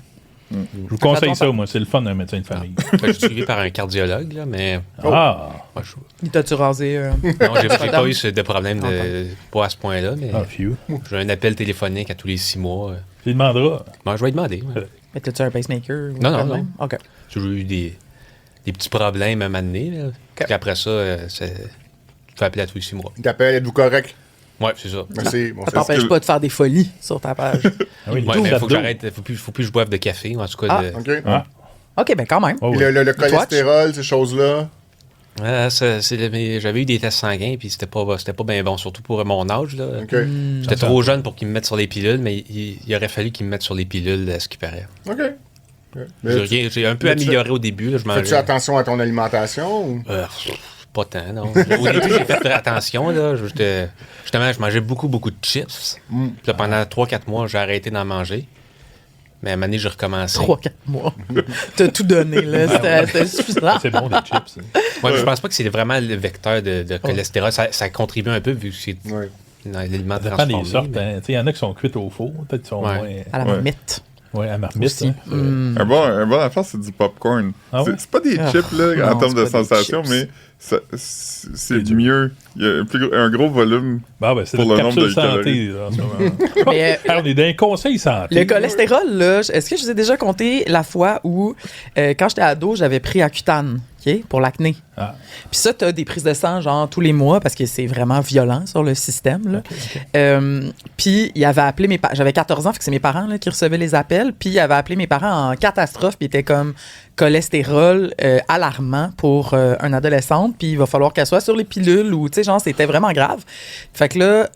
Je vous conseille Attends, ça, moi. C'est le fun d'un médecin de famille. Je suis suivi par un cardiologue, là, mais Ah! ouais, Il t'a-tu rasé? non, j'ai pas eu de problème pas à ce point-là, mais Ah, few. j'ai un appel téléphonique à tous les 6 mois. Tu lui demanderas. Bon, je vais lui demander. Ouais. Mais t'as-tu un pacemaker? Ou Non, non, quand non. même? OK. J'ai toujours eu des petits problèmes à m'amener. Puis après ça, tu fais appeler à tous les 6 mois. Il t'appelle, êtes-vous correct? Ouais, c'est ça. Merci. Bon, Ça c'est- t'empêche pas de faire des folies sur ta page. Ah oui, Ouais, mais ça faut que j'arrête. Faut plus que je boive de café, ou en tout cas. Ah, de- OK. Ah. OK, ben quand même. Oh, Puis oui. le cholestérol, ces choses-là. mais j'avais eu des tests sanguins, puis c'était pas bien bon, surtout pour mon âge. Là. OK. J'étais trop jeune pour qu'ils me mettent sur les pilules, mais il aurait fallu qu'ils me mettent sur les pilules, à ce qui paraît. OK. Mais J'ai un peu mais tu amélioré au début. Là, je fais-tu mangeais. attention à ton alimentation? Ou... Pas tant, non. Au début, j'ai fait attention. Là. Justement, je mangeais beaucoup de chips. Puis là, pendant 3-4 mois, j'ai arrêté d'en manger. Mais à un moment donné, j'ai recommencé. 3-4 mois. T'as tout donné, là. C'était suffisant. C'est bon, les chips. Ouais, mais je pense pas que c'est vraiment le vecteur de cholestérol. Ça contribue un peu vu que c'est Ouais. dans l'aliment Ça dépend transformé. des sortes. mais- Hein. Il y en a qui sont cuites au four. Peut-être qu'ils sont Ouais. moins. À la Ouais. marmite. Ouais, à marmite. Aussi. Hein. Un bon affaire, c'est du popcorn. Ah ouais? C'est pas des Ah, chips là, non, en termes c'est de pas des sensation, chips. mais c'est mieux. Il y a un gros volume. Bah, ben, c'est Pour le le nombre capsule de santé. calories. Là, en ce moment. Mais Hey, on est dans un conseil santé. le cholestérol, là, est-ce que je vous ai déjà compté la fois où, quand j'étais ado, j'avais pris Accutane, OK, pour l'acné. Ah. Puis ça, t'as des prises de sang, genre, tous les mois, parce que c'est vraiment violent sur le système, là. Puis il avait appelé mes parents. J'avais 14 ans, fait que c'est mes parents là, qui recevaient les appels. Puis il avait appelé mes parents en catastrophe, puis il était comme cholestérol alarmant pour une adolescente, puis il va falloir qu'elle soit sur les pilules, ou, tu sais, genre, c'était vraiment grave. Fait que là,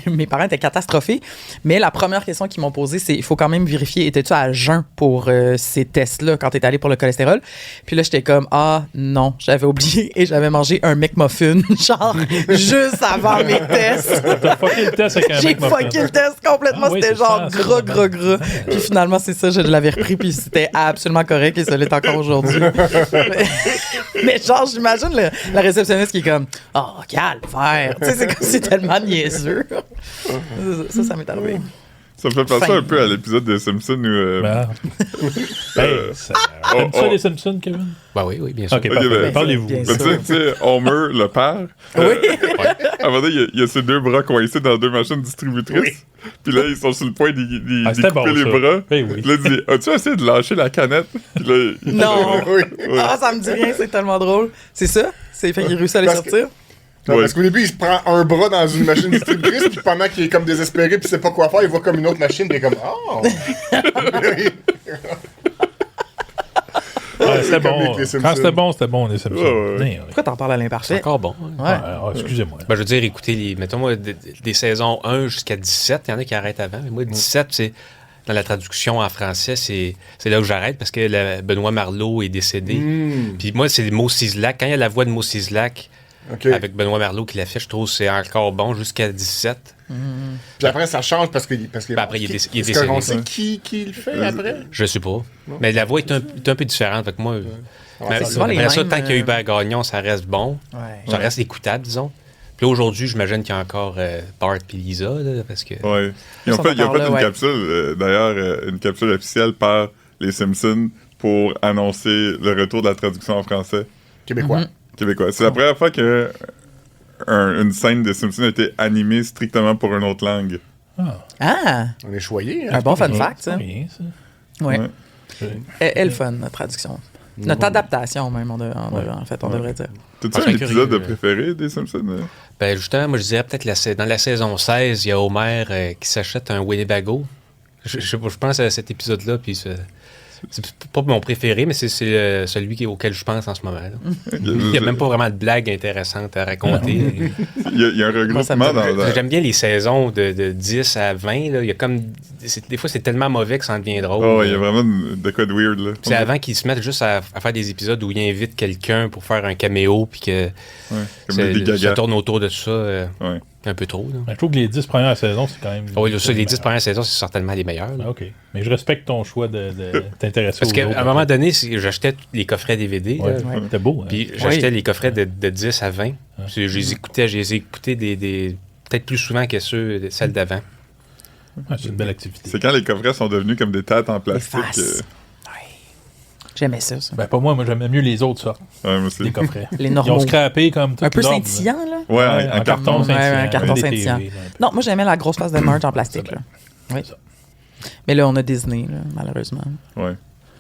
mes parents étaient catastrophés, mais la première question qu'ils m'ont posée, c'est il faut quand même vérifier, étais-tu à jeun pour ces tests-là quand t'es allé pour le cholestérol? Puis là, j'étais comme, ah non, j'avais oublié et j'avais mangé un McMuffin, genre, juste avant mes tests. T'as fucké le test avec un J'ai mec muffin. fucké le test complètement, Ah oui, c'était c'est genre ça, gras, ça. gras, gras. Puis finalement, c'est ça, je l'avais repris, puis c'était absolument correct et ça l'est encore aujourd'hui. mais genre, j'imagine la réceptionniste qui est comme, oh, calvaire. Tu sais, c'est tellement niaiseux. Ça m'est arrivé. Ça me fait penser Fin. un peu à l'épisode de Simpsons où. Ah. Hey, ça... T'aimes ça, les Simpsons, Kevin? Bah oui, bien sûr. Ok, Ok, parfait. ben, Parlez-vous. bien Mais sûr. tu sais, Homer, le père, à un moment donné, il y a ses deux bras coincés dans deux machines distributrices. Puis là, ils sont sur le point d'y Ah, c'était couper bon, les ça. bras. Eh oui. Puis là, il dit As-tu essayé de lâcher la canette Puis là, Non! Oui. Ah, ça me dit rien, c'est tellement drôle. C'est ça? C'est fait qu'il réussit à les Parce que- sortir? Non, Ouais. Parce qu'au début, il se prend un bras dans une machine distributrice, puis pendant qu'il est comme désespéré, puis il sait pas quoi faire, il voit comme une autre machine, puis il est comme oh! Ah, c'était Comme bon. avec les Simpsons. Quand c'était bon, les Simpsons. Ouais, ouais. Ouais. Pourquoi t'en parles à C'est l'imparfait? encore bon. Hein. Ouais. Ah, excusez-moi. Ben, je veux dire, écoutez, mettons moi, des saisons 1 jusqu'à 17, il y en a qui arrêtent avant, mais moi, 17, c'est dans la traduction en français, c'est là où j'arrête parce que Benoît Marleau est décédé. Puis moi, c'est Mo Sislak. Quand il y a la voix de Mo Sislak OK. avec Benoît Marleau qui l'a fait, je trouve que c'est encore bon jusqu'à 17. Puis après, ça change parce que. Ben, après, il est Est-ce décédé. qu'on sait qui le fait après? Je sais pas. Mais la voix est un peu différente. Fait que moi, mais C'est souvent les après ça, mêmes, tant qu'il y a Hubert Gagnon, ça reste bon. Ouais. Ça reste écoutable, disons. Puis là, aujourd'hui, j'imagine qu'il y a encore Bart et Lisa, là, parce que... Ouais. Ils ont sont fait, ils ont encore fait là, une ouais. capsule, d'ailleurs, une capsule officielle par les Simpsons pour annoncer le retour de la traduction en français Québécois. québécois. C'est la première fois que une scène des Simpsons a été animée strictement pour une autre langue. Ah! On est choyés, hein? Un bon fun fact, ça. C'est bien, ça. Ouais. Ouais. Elle fun, notre traduction. Notre adaptation, même, on devrait dire. T'as-tu Ah, un c'est épisode curieux, préféré des Simpsons? Ben justement, moi je dirais peut-être dans la saison 16, il y a Homer qui s'achète un Winnebago. Je pense à cet épisode-là, puis C'est pas mon préféré, mais c'est celui auquel je pense en ce moment. Là. Il n'y a même pas vraiment de blagues intéressantes à raconter. Il y a un regroupement dans... J'aime bien les saisons de 10 à 20. Là. Il y a comme... Des fois, c'est tellement mauvais que ça en devient drôle. Oh, il y a vraiment de quoi de weird, là. C'est avant qu'ils se mettent juste à faire des épisodes où ils invitent quelqu'un pour faire un caméo, puis que ça tourne autour de ça un peu trop. Là. Je trouve que les 10 premières saisons, c'est quand même... Oui, les 10 premières saisons, c'est certainement les meilleures. OK. Mais je respecte ton choix de t'intéresser Parce qu'à un moment donné, j'achetais les coffrets DVD. Ouais. C'était beau. Hein? Puis j'achetais les coffrets de 10 à 20. Je les écoutais peut-être plus souvent que celles d'avant. C'est une belle activité. C'est quand les coffrets sont devenus comme des têtes en plastique. J'aimais ça. Ben, pas moi j'aimais mieux les autres sortes. Ouais, moi aussi. Les coffrets. Les Ils normaux. ont scrappé comme tout. Un peu l'ordre, scintillant, là. Ouais, en carton. Ouais, un carton Des scintillant. TV, Non, moi, j'aimais la grosse face de merch en plastique, là. Oui. ça. Mais là, on a Disney, là, malheureusement. Ouais.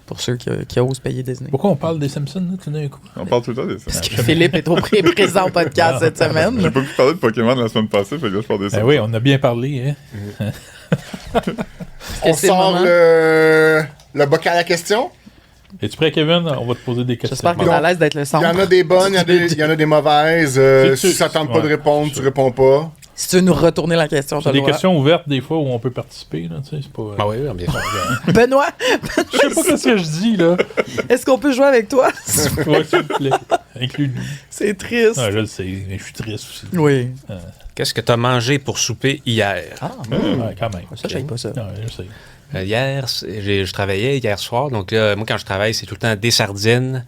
Pour ceux qui osent payer Disney. Pourquoi on parle des Simpsons, là, tout d'un coup? On parle tout le temps de ça. Parce que Philippe est trop présent au podcast cette J'ai semaine. pas pu parler de Pokémon la semaine passée, fait que là, je parle de ça. Ben oui, on a bien parlé, hein? On c'est le sort moment? le bocal à questions. Es-tu prêt, Kevin? On va te poser des questions. J'espère que t'es à l'aise d'être le Il y centre. en a des bonnes, il y en a des mauvaises. Si ça tente pas de répondre, tu réponds pas. Si tu veux nous retourner la question, C'est t'as le des droit. questions ouvertes, des fois, où on peut participer, là, tu sais, c'est pas... Ah oui, bien sûr. Benoît, Je sais pas ce que je dis, là. est-ce qu'on peut jouer avec toi? Ouais, s'il te plaît. Inclus-nous. C'est triste. Ah, je le sais, mais je suis triste aussi. Oui. Qu'est-ce que tu as mangé pour souper hier? Ah, Ouais, quand même. ça, je savais pas ça. Non, je sais. Hier, je travaillais hier soir. Donc là, moi, quand je travaille, c'est tout le temps des sardines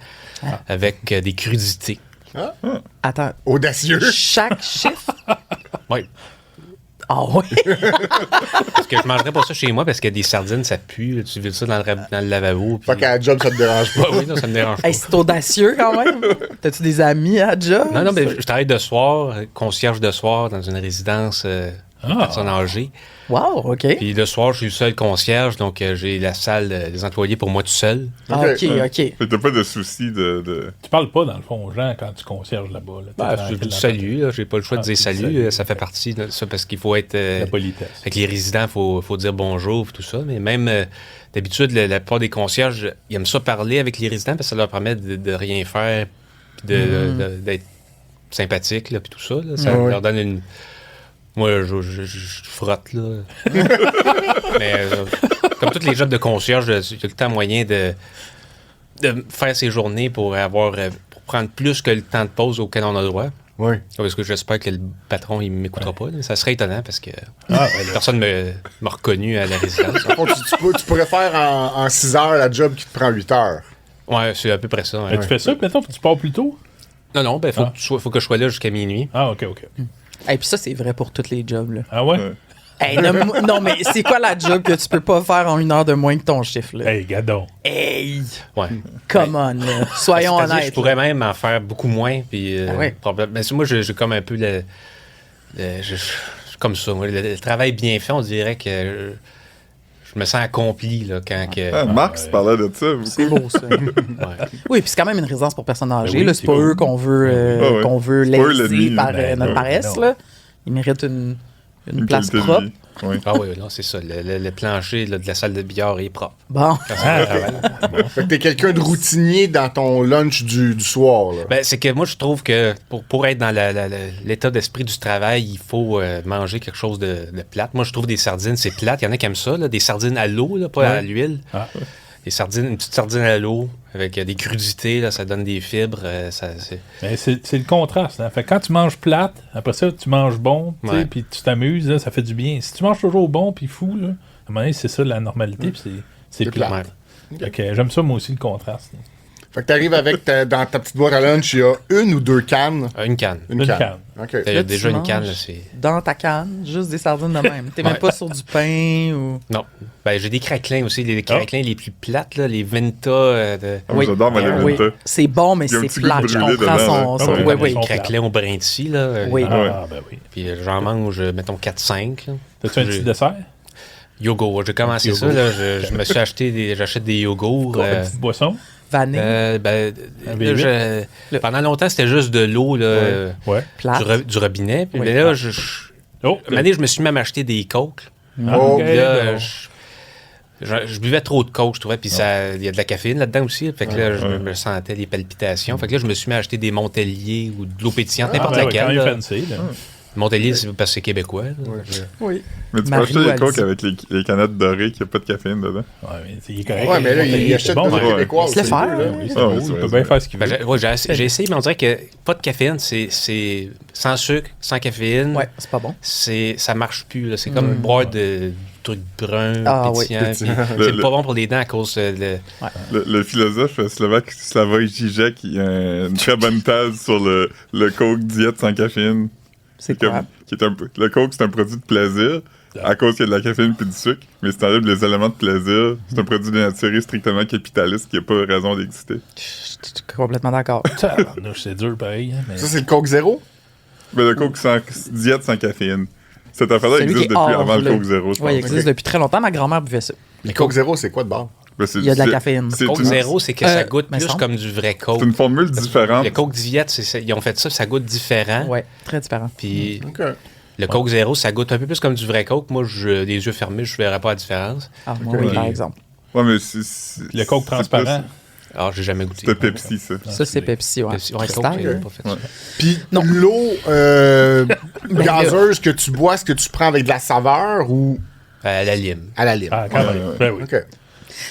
avec des crudités. Attends, Audacieux. chaque chiffre? Oui. Ah oui? Parce que je mangerais pas ça chez moi parce que des sardines, ça pue. Là, tu vis ça dans le lavabo. Puis... Pas qu'à la job, ça te dérange pas. Oui, non, ça me dérange pas. Hey, c'est audacieux quand même. T'as-tu des amis à job? Non, mais je travaille de soir, concierge de soir dans une résidence personnes âgées. Wow, OK. Puis le soir, je suis le seul concierge, donc j'ai la salle des employés pour moi tout seul. Ah, OK. Fait que t'as pas de souci de... Tu parles pas, dans le fond, aux gens quand tu concierges là-bas. Là. Je dis salut, là, j'ai pas le choix de dire c'est salut. salut. Ça fait partie de ça parce qu'il faut être. La politesse. Avec les résidents, il faut dire bonjour et tout ça. Mais même d'habitude, la plupart des concierges, ils aiment ça parler avec les résidents parce que ça leur permet de rien faire puis d'être sympathique puis tout ça. Là. Ça leur donne une. Moi, je frotte, là. Mais comme tous les jobs de concierge, il y a tout le temps moyen de faire ses journées pour prendre plus que le temps de pause auquel on a droit. Oui. Parce que j'espère que le patron, il m'écoutera pas. Là. Ça serait étonnant parce que Ah, personne m'a reconnu à la résidence. Par contre, tu pourrais faire en 6 heures la job qui te prend 8 heures. Ouais, c'est à peu près ça. Ouais. Tu fais ça, puis maintenant, tu pars plus tôt? Non, ben, faut que je sois là jusqu'à minuit. Ah, OK. Et puis ça, c'est vrai pour tous les jobs. Là. Ah ouais? Hey, non, mais c'est quoi la job que tu peux pas faire en 1 heure de moins que ton chiffre? Là? Hey, gadon. Hey! Ouais. Come on, là. Soyons C'est-à-dire, honnêtes. je pourrais même en faire beaucoup moins. Puis, ouais. Mais moi, j'ai comme un peu comme ça. Moi, le travail bien fait, on dirait que je me sens accompli là, quand que. Ah, Marx parlait de ça. beaucoup. C'est beau, ça. Ouais. Oui, puis c'est quand même une résidence pour personnes âgées. oui, là. C'est pas c'est eux qu'on veut, ouais. qu'on veut C'est pas eux laisser l'ennemi, par ben, notre non, paresse. non. Là. Ils méritent une place qualité de propre. vie. Oui. Ah oui, non, c'est ça. Le plancher là, de la salle de billard est propre. Bon. Quand c'est au travail. Fait que t'es quelqu'un de routinier dans ton lunch du soir. Là. Ben, c'est que moi, je trouve que pour être dans l'état d'esprit du travail, il faut manger quelque chose de plate. Moi, je trouve des sardines, c'est plate. Il y en a qui aiment ça, là, des sardines à l'eau, là, pas à l'huile. Ah. Des sardines, une petite sardine à l'eau avec des crudités, là, ça donne des fibres. Mais c'est le contraste. Hein? Fait que quand tu manges plate, après ça, tu manges bon, Ouais. puis tu t'amuses, là, ça fait du bien. Si tu manges toujours bon puis fou, là, à un moment donné, c'est ça la normalité, puis c'est C'est plate. plate. Fait que j'aime ça, moi aussi, le contraste. là. Fait que t'arrives avec dans ta petite boîte à lunch, il y a 1 ou 2 cannes. Une canne. Une canne. OK. Il y a Là, déjà tu une canne, manges là, c'est... Dans ta canne, juste des sardines de même. T'es même pas sur du pain ou. Non. Ben, j'ai des craquelins aussi. Les craquelins les plus plates, là, les Venta de... Ah, moi, j'adore ma Oui. Laventa. C'est bon, mais Il y a un c'est petit goût plate. Je brûlé comprends dedans, son. là. Oui, Ah ouais, oui. ils sont Craquelins au brinty, là. Oui. Ah, ben oui. Puis j'en mange, mettons, 4-5. là. T'as-tu un petit dessert? Yogourt. J'ai commencé ça, là. Je me suis acheté j'achète des yogourts. Une petite boisson? Vanille, V8. Pendant longtemps, c'était juste de l'eau, là, Ouais. plate. du robinet. Puis Oui. mais là, Oh, une année, je me suis même acheté des coques. Ah, Oh. ok. Puis là, Je buvais trop de coke, je trouvais, puis il y a de la caféine là-dedans aussi. Fait que là, je me sentais les palpitations. Fait que là, je me suis mis à acheter des Montelier ou de l'eau pétillante, n'importe laquelle. Quand là. fancy, là. Montelier, c'est parce que c'est québécois. là. Oui. Mais tu peux Mario, acheter des elle coques dit- avec les canettes dorées qui n'ont pas de caféine dedans. Ouais, mais il est correct. Ouais, mais là, il achète bon, de ouais. québécois Il se aussi. le faire, là. là. Oui, c'est Ah, beau, oui, il c'est peut vrai, bien faire ce qu'il veut. J'ai essayé, mais on dirait que pas de caféine, c'est sans sucre, sans caféine. Ouais, c'est pas bon. Ça marche plus. là. C'est comme boire du truc brun, Ah, oui, pétillant. pétillant. puis C'est Le- pas bon pour les dents à cause de Le philosophe slovaque Slavoj Žižek, il a une très bonne thèse sur le coke diète sans caféine. C'est quoi? Le coke, c'est un produit de plaisir à cause qu'il y a de la caféine puis du sucre. Mais si t'enlèves les éléments de plaisir, c'est un produit dénaturé strictement capitaliste qui n'a pas raison d'exister. Je suis complètement d'accord. Tabarnouche, c'est dur pareil. Hein, mais... Ça, c'est le Coke Zéro? Mais le coke diète sans caféine. Cette affaire-là Celui existe qui est depuis hors, avant le là. coke zéro, je Oui, il pense. existe depuis très longtemps. Ma grand-mère buvait ça. Le Coke Zéro, c'est quoi de bord? Ben, Il y a de la caféine. c'est Coke une- zéro, c'est que ça goûte me plus semble. comme du vrai Coke. C'est une formule différente. Le Coke diète, ils ont fait ça, ça goûte différent. Ouais, très différent. Puis OK. le Coke zéro, ça goûte un peu plus comme du vrai Coke. Moi, les yeux fermés, je verrais pas la différence. Ah, moi, Ok. oui, par exemple. Ouais, mais Le coke transparent. Alors, j'ai jamais goûté. C'était Pepsi, ça. Ça, c'est Pepsi, ouais. Pepsi. Ouais, Coke, Cristal. j'ai pas fait ça. Puis Non. l'eau Ben, gazeuse que tu bois, est-ce que tu prends avec de la saveur ou À la lime. à la lime? Ah, quand même. ouais. Ben oui. OK.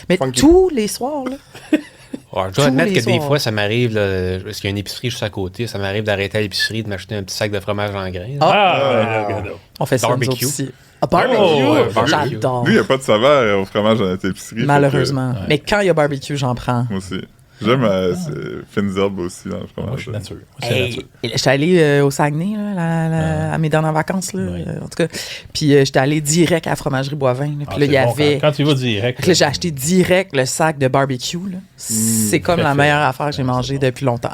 Mais Funky. tous les soirs, là. Ouais, je dois Tous admettre les que des soirs. fois, ça m'arrive, là, parce qu'il y a une épicerie juste à côté, ça m'arrive d'arrêter à l'épicerie, de m'acheter un petit sac de fromage en grains. là. Ah, ouais, là, regarde. On fait ça nous Barbecue. autres ici. Ah, barbecue! Oh, ouais, barbecue. J'adore. Lui, il n'y a pas de saveur au fromage dans notre épicerie. Malheureusement. Ouais. Mais quand il y a barbecue, j'en prends. Moi aussi. J'aime fines herbes aussi dans le Moi, fromage. je suis nature. Moi, c'est Hey, nature. j'étais allée au Saguenay à mes dernières vacances, là, Ouais. en tout cas. Puis j'étais allée direct à la fromagerie Boivin. Là, puis Ah, là, il y c'est bon, avait. Quand tu vas direct. Fait que là, j'ai acheté direct le sac de barbecue. Là. C'est comme la parfait. meilleure affaire que j'ai mangée depuis longtemps.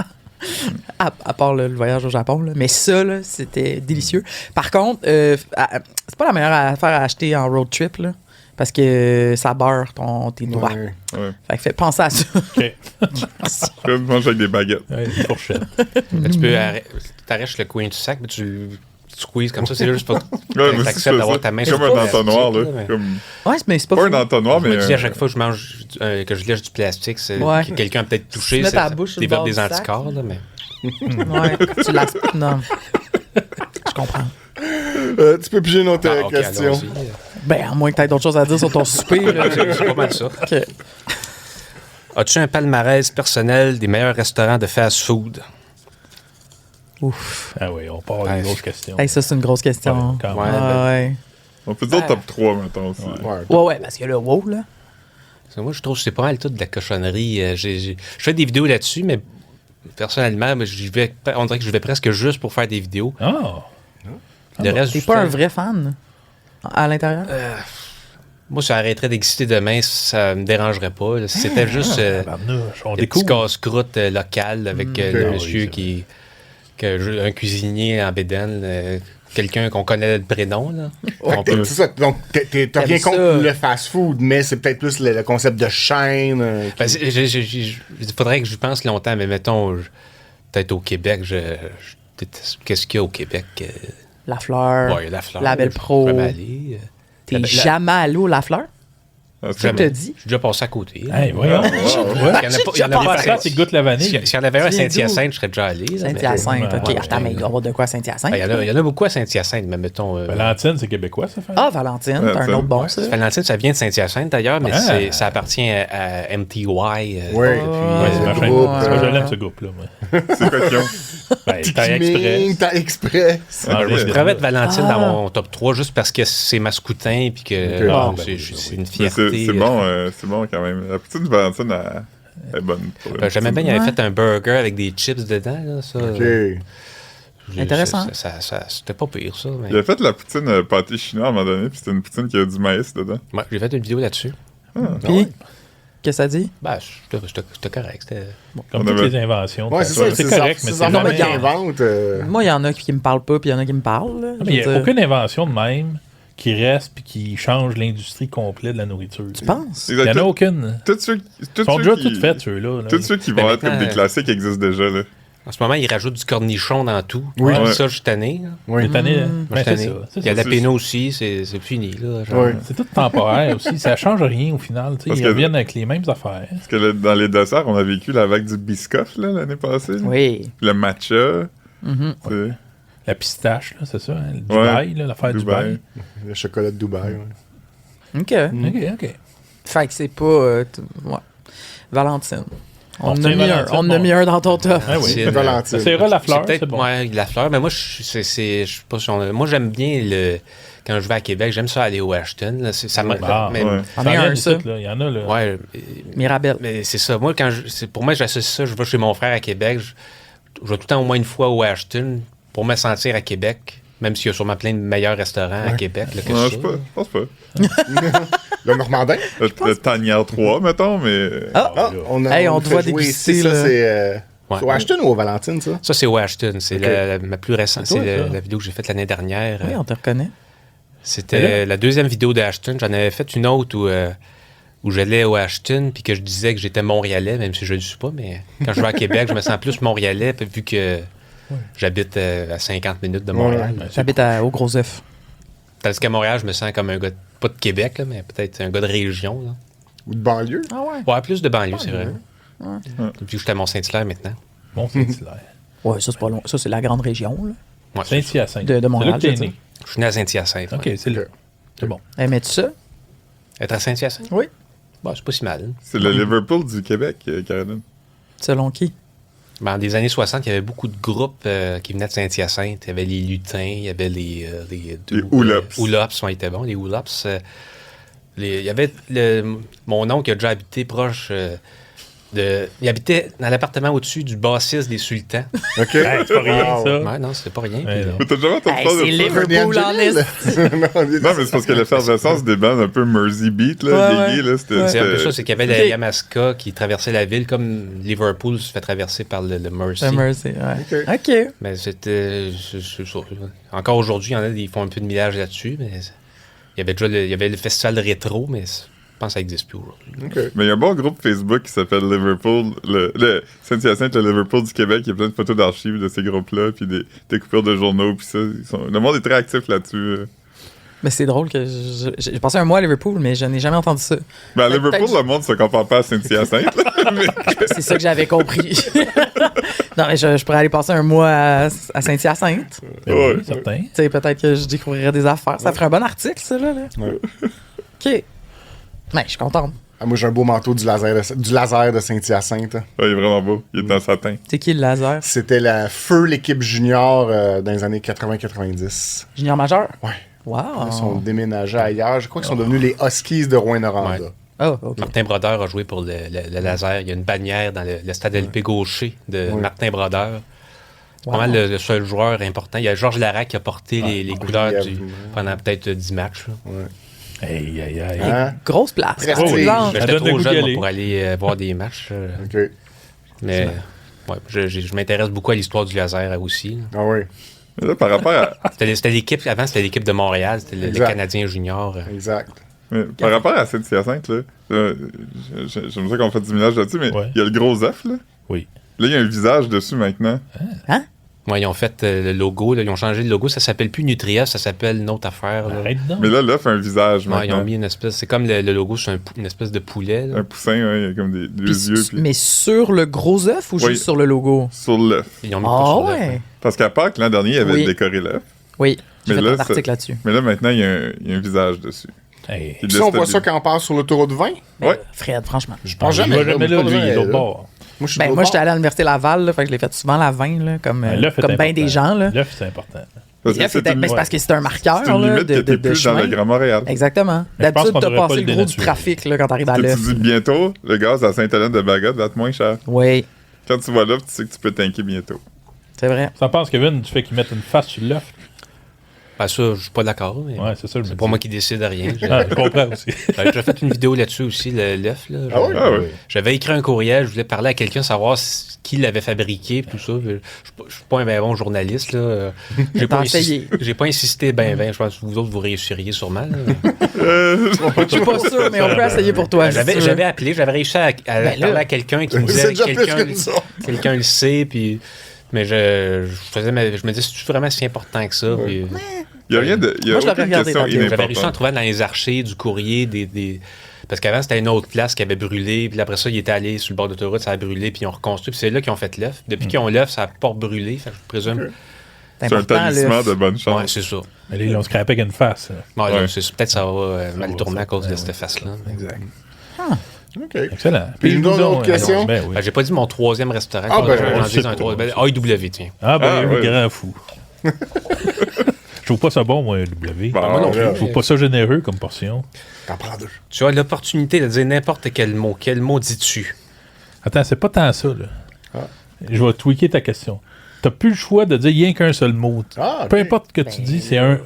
À part le voyage au Japon. Là. Mais ça, là, c'était délicieux. Par contre, c'est pas la meilleure affaire à acheter en road trip. Là, parce que ça beurre tes doigts. Ouais. Ouais. Fait que pensez à ça. OK. Je peux manger avec des baguettes. Ouais, une fourchette. Mais tu peux t'arraches le coin du sac, mais tu squeezes comme ça, c'est juste pour Ouais, mais si, t'acceptes je fais d'avoir ça. ta main Comme sur un le entonnoir, plastique, là. mais- Comme... Ouais, mais c'est pas Pas fou. un entonnoir, Je mais. me dis à chaque fois que je mange, que je lèche du plastique, c'est Ouais. que quelqu'un a peut-être touché, Tu mets ta ça bouche sur le développe bord des du sac. anticorps, là, mais... Ouais, tu l'as. Non. Je comprends. Tu peux piger une autre Ah, ok, question. allons-y. Ben, à moins que tu aies d'autres choses à dire sur ton souper. là. C'est pas mal ça. Ok. As-tu un palmarès personnel des meilleurs restaurants de fast-food? Ouf. Ah oui, on part à Ouais. une grosse question. Hey, ça, c'est une grosse question. Ouais, quand Ouais. même. Ouais. On peut dire top 3 maintenant aussi. Ouais. Ouais, parce que là, wow, là. Parce que moi, je trouve que c'est pas mal tout de la cochonnerie. Je fais des vidéos là-dessus, mais personnellement, moi, on dirait que je vais presque juste pour faire des vidéos. Ah! Le reste, T'es du pas temps- un vrai fan à l'intérieur? Moi, ça arrêterait d'exister demain, ça me dérangerait pas. là. Si c'était juste Tabarnouche, on des petits découvre. casse-croûte local avec le Ok. monsieur Oui, qui... un cuisinier en bédaine, quelqu'un qu'on connaît de prénom. Là. Fait On que peut- c'est ça. Donc, t'as rien T'aimes ça. contre le fast-food, mais c'est peut-être plus le concept de chaîne. Ben, il faudrait que je pense longtemps, mais mettons, peut-être au Québec, qu'est-ce qu'il y a au Québec? La Fleur. Ouais, il y a la fleur. La Belle Pro. Je peux aller. T'es La- jamais allé au La Fleur? Ah, c'est Je Jamais. te dis. Je suis déjà passé à côté. Hey, voyons. Il y en a pas, il y en a Les pas patates, ils goûtent la vanille. S'il y en avait un à Tu viens Saint-Hyacinthe, je serais déjà allé. là, Saint-Hyacinthe. Ouais, OK, ouais, attends, mais il doit y avoir de quoi à Saint-Hyacinthe? mais- Il y en a beaucoup à Saint-Hyacinthe, mais mettons. Valentine, c'est québécois, ça fait? Ah, Valentine, t'as un Valentine. autre bon, ça. Valentine, ça vient de Saint-Hyacinthe d'ailleurs, mais Ah. ça appartient à MTY. Oui. Ouais, c'est ma le chaîne. groupe, Moi, je l'aime, ce groupe-là. moi. C'est quoi qu'ils ont? Ben, Taille Timing, Express. t'as express. Ah, Je pourrais mettre Valentine Ah. dans mon top 3 juste parce que c'est mascoutin puis que Ok. Ah, ben c'est oui, c'est une Mais fierté. c'est bon quand même. La poutine de Valentine elle est bonne. pour le J'aimais bien, il Ouais. avait fait un burger avec des chips dedans. Là, ça, OK. Intéressant. C'était pas pire, ça. Mais... Il a fait la poutine pâté chinois à un moment donné, puis c'était une poutine qui a du maïs dedans. Ouais, j'ai fait une vidéo là-dessus. Puis, qu'est-ce que ça dit? Ben, c'était correct. C'était... Comme On toutes avait- les inventions. Ouais, c'est ça. C'est correct, mais c'est c'est ça jamais... qui invente. Moi, il y en a qui me parlent pas, puis il y en a qui me parlent. là. Mais il n'y Je veux a dire. aucune invention de même qui reste puis qui change l'industrie complète de la nourriture. Tu penses? Il n'y en a aucune. Tous ceux, Ils sont déjà toutes faites, ceux-là. là. tous ceux qui Mais vont être comme maintenant, des classiques existent déjà. Là. En ce moment, ils rajoutent du cornichon dans tout. Oui. Ouais, Ouais. Ça, je suis tanné. Là. Oui. Cette année, Moi, je suis tanné. Il y a de la C'est- péno aussi, c'est fini. Là, genre. Oui. C'est tout temporaire aussi. Ça change rien au final. Tu sais, Parce ils que- reviennent avec les mêmes affaires. Parce que dans les desserts, on a vécu la vague du biscoff là, l'année passée. là. Oui. Le matcha. Mhm. tu sais. La pistache, là, c'est ça. Hein? Le Ouais. Dubaï, là, l'affaire Dubaï. Dubaï. Le chocolat de Dubaï. ouais. OK. OK. Fait que c'est pas... ouais. Valentine. On en Bon, a c'est mis un. Valentine, On en a bon. mis un dans ton top. Ah oui. C'est- Valentine. C'est vrai, la fleur, C'est peut-être c'est bon. ouais, la fleur, mais moi, je sais pas si moi, j'aime bien quand je vais à Québec, j'aime ça aller au Ashton. Là, ça me, Ah, mais, ouais. On Ça a vient un, d'ici, ça. là. Il y en a, là. ouais, Mirabelle. mais c'est ça. Moi, pour moi, j'associe ça. Je vais chez mon frère à Québec. Je vais tout le temps au moins une fois au Ashton pour me sentir à Québec, même s'il y a sûrement plein de meilleurs restaurants à Québec. Là, que Ouais, ça. je sais pas, je pense pas. Le Normandin? Le Tanière 3, mettons, mais. Ah! Ah, on Hey, on fait doit jouer déguster, ici, ça, là. c'est Ouais. au Ashton ou au Valentine, ça? Ça, c'est au Ashton. C'est Ok. ma plus récente. C'est toi, C'est ça. la vidéo que j'ai faite l'année dernière. Oui, on te reconnaît. C'était la deuxième vidéo d'Ashton. J'en avais fait une autre où j'allais au Ashton puis que je disais que j'étais Montréalais, même si je ne le suis pas. Mais quand je vais à Québec, je me sens plus Montréalais puis vu que j'habite à 50 minutes de Montréal. Ouais. J'habite au Gros œuf. Tandis qu'à Montréal, je me sens comme un gars, pas de Québec, là, mais peut-être un gars de région. Là. Ou de banlieue? Ah ouais? Ouais, plus de banlieue, c'est vrai. Depuis que je suis à Mont-Saint-Hilaire maintenant. Mont-Saint-Hilaire. Ouais, ça, c'est pas loin. Ça, c'est la grande région, là. Ouais, Saint-Hyacinthe. De Montréal, C'est là que t'es je veux né. je suis né à Saint-Hyacinthe. OK, ouais. c'est là. C'est bon. Aimais-tu ça? Être à Saint-Hyacinthe? Oui. Bon, c'est pas si mal. C'est le Liverpool du Québec, Caroline. Selon qui? Ben, dans les années 60, il y avait beaucoup de groupes qui venaient de Saint-Hyacinthe. Il y avait les Lutins, il y avait les Oulops. Oulops, ont été bons. Les Oulops. Il y avait mon oncle qui a déjà habité proche il habitait dans l'appartement au-dessus du bassiste des Sultans. OK. Hey, c'est pas rien, Wow. ça. Ouais, non, c'était pas rien. Ouais, Puis, non. Mais t'as jamais entendu Hey, parler c'est de ça? Liverpool en est. Non, mais c'est parce que l'effervescence des bandes un peu Mersey Beat, là, Ouais, dégué, là, c'était... Ouais. c'est un peu ça, c'est qu'il y avait Ok. la Yamaska qui traversait la ville, comme Liverpool se fait traverser par le Mersey. Le Mercy, ouais. OK. Mais c'était. c'est ça. Encore aujourd'hui, il y en a qui font un peu de millage là-dessus, mais il y avait déjà il y avait le festival de rétro, mais je pense que ça n'existe plus aujourd'hui. OK. Mais il y a un bon groupe Facebook qui s'appelle Liverpool, le Saint-Hyacinthe, le Liverpool du Québec. Il y a plein de photos d'archives de ces groupes-là, puis des coupures de journaux, puis ça. Le monde est très actif là-dessus. Mais c'est drôle que j'ai passé un mois à Liverpool, mais je n'ai jamais entendu ça. Ben, à Peut-être Liverpool, que- le monde se compare pas à Saint-Hyacinthe, là, mais... C'est ça que j'avais compris. Non, mais je pourrais aller passer un mois à Saint-Hyacinthe. Ben Ouais. oui, certain. Tu sais, peut-être que je découvrirais des affaires. Ça ferait un bon article, ça, là. Ouais. OK. Mais je suis contente. Ah, moi, j'ai un beau manteau du laser de Saint-Hyacinthe. Ouais, il est vraiment beau. Il est en satin. C'est qui le laser? C'était la feu l'équipe junior dans les années 80-90. Junior majeur? Ouais. Wow. Ils sont déménagés ailleurs. Je crois qu'ils sont devenus les Huskies de Rouen-Noranda. Ouais. Oh, OK. Martin Brodeur a joué pour le laser. Il y a une bannière dans le stade LP Gaucher de Ouais. Martin Brodeur. C'est Wow. pas mal le seul joueur important. Il y a Georges Larac qui a porté les couleurs brièvement. pendant peut-être 10 matchs. Là. Ouais. Aïe, aïe, aïe. Hein? Grosse place. Prestige. Grosse Oui. place. Mais Ça J'étais donne le trop goût jeune d'y moi, aller. pour aller voir des matchs. OK. Mais ouais, je m'intéresse beaucoup à l'histoire du laser aussi. Là. Ah oui, Mais là, par rapport à, C'était l'équipe, avant c'était l'équipe de Montréal, c'était le Exact. Canadien junior. exact. par rapport à Saint-Hyacinthe, là, j'aime ça qu'on fait du millage là-dessus, mais Ouais. il y a le gros œuf, là. Oui. Là, il y a un visage dessus maintenant. Ouais, ils ont fait le logo, là, ils ont changé le logo, ça s'appelle plus Nutria, ça s'appelle une autre affaire. Là. Arrête donc. Mais là, l'œuf a un visage Ouais, ils ont maintenant. mis une espèce, c'est comme le logo sur une espèce de poulet. Là. Un poussin, ouais, il y a comme des Puis, deux yeux. Puis... Mais sur le gros œuf ou Oui. juste sur le logo? Sur l'œuf. Ils ont mis Ah tout sur l'œuf, ouais? Parce qu'à Pâques, l'an dernier, il avait Oui. décoré l'œuf. Oui. J'ai Mais fait là, un article là-dessus. Mais là, maintenant, il y a un visage dessus. Hey. Puis Puis ça, on voit ça quand on passe sur l'autoroute 20. Ouais. Fred, franchement. Je Je pense vais jamais. jamais là, lui, il est l'autre bord. Moi, je suis Ben, moi, j'étais allé à l'Université Laval, là, fait que je l'ai fait souvent la 20, là, comme Ben, l'œuf est bien important. des gens. Là. L'œuf, c'est important. Parce que L'œuf c'est était- une, ben, c'est parce que c'est un marqueur c'est une là, limite de, que de, t'es de plus dans le chemin. Grand Montréal. Exactement. Mais je pense D'habitude, qu'on t'as devrait pas passé le le gros du dénaturer. trafic là, quand t'arrives à Que l'œuf. tu dis bientôt, le gaz à Sainte-Hélène-de-Bagotte va être moins cher. Oui, Quand tu vas là, tu sais que tu peux tanker bientôt. c'est vrai. Tu en penses, Kevin, du fait qu'ils mettent une face sur l'œuf? Ben, ça, je suis pas d'accord. Mais Ouais, c'est ça, je me c'est dis. pas moi qui décide de rien. Ah, je comprends aussi. J'avais déjà fait une vidéo là-dessus aussi, l'œuf. Là. Ah oui? Ah ouais. J'avais écrit un courriel, je voulais parler à quelqu'un, savoir qui l'avait fabriqué, tout ça. Je suis pas un ben bon journaliste. Là. J'ai T'as pas, essayé. j'ai pas insisté ben. Je pense que vous autres, vous réussiriez sûrement. Là. Je suis pas sûr, mais on peut essayer pour toi. J'avais appelé, j'avais réussi à Ben là. parler à quelqu'un qui me disait C'est déjà plus quelqu'un que nous autres. quelqu'un le sait, puis Mais je me dis, c'est vraiment si important que ça? Puis, Il y a rien de. Il y a Moi, je l'aurais aucune regardé question dans le livre. j'avais réussi à en inimportante. trouver dans les archers du courrier parce qu'avant, c'était une autre place qui avait brûlé. Puis après ça, ils étaient allés sur le bord d'autoroute, ça a brûlé, puis ils ont reconstruit. Puis c'est là qu'ils ont fait l'œuf. Depuis qu'ils ont l'œuf, ça n'a pas brûlé. Fait que je présume. C'est C'est un important, talisman l'œuf. de bonne Ouais, chance. c'est ça. Mais là, ils l'ont scrappé avec une face. Ouais, Ouais. là, peut-être ça va mal va, tourner ça. à cause de Ouais, cette ouais. face-là. Exact. OK. Excellent. Puis une autre donc, question? Ben oui. J'ai pas dit mon troisième restaurant. Ah, ben, j'en on dis sait un pas, troisième. on AEW, tiens. Ah, ben, Ah, le ouais. grand fou. Je trouve pas ça bon, moi, W. Bon, moi non plus. Je trouve pas ça généreux comme portion. T'en prends 2. Tu as l'opportunité de dire n'importe quel mot. Quel mot dis-tu? Attends, c'est pas tant ça, là. Ah. Je vais tweaker ta question. T'as plus le choix de dire rien qu'un seul mot. Ah, ok. Peu importe ce que tu dis, c'est un...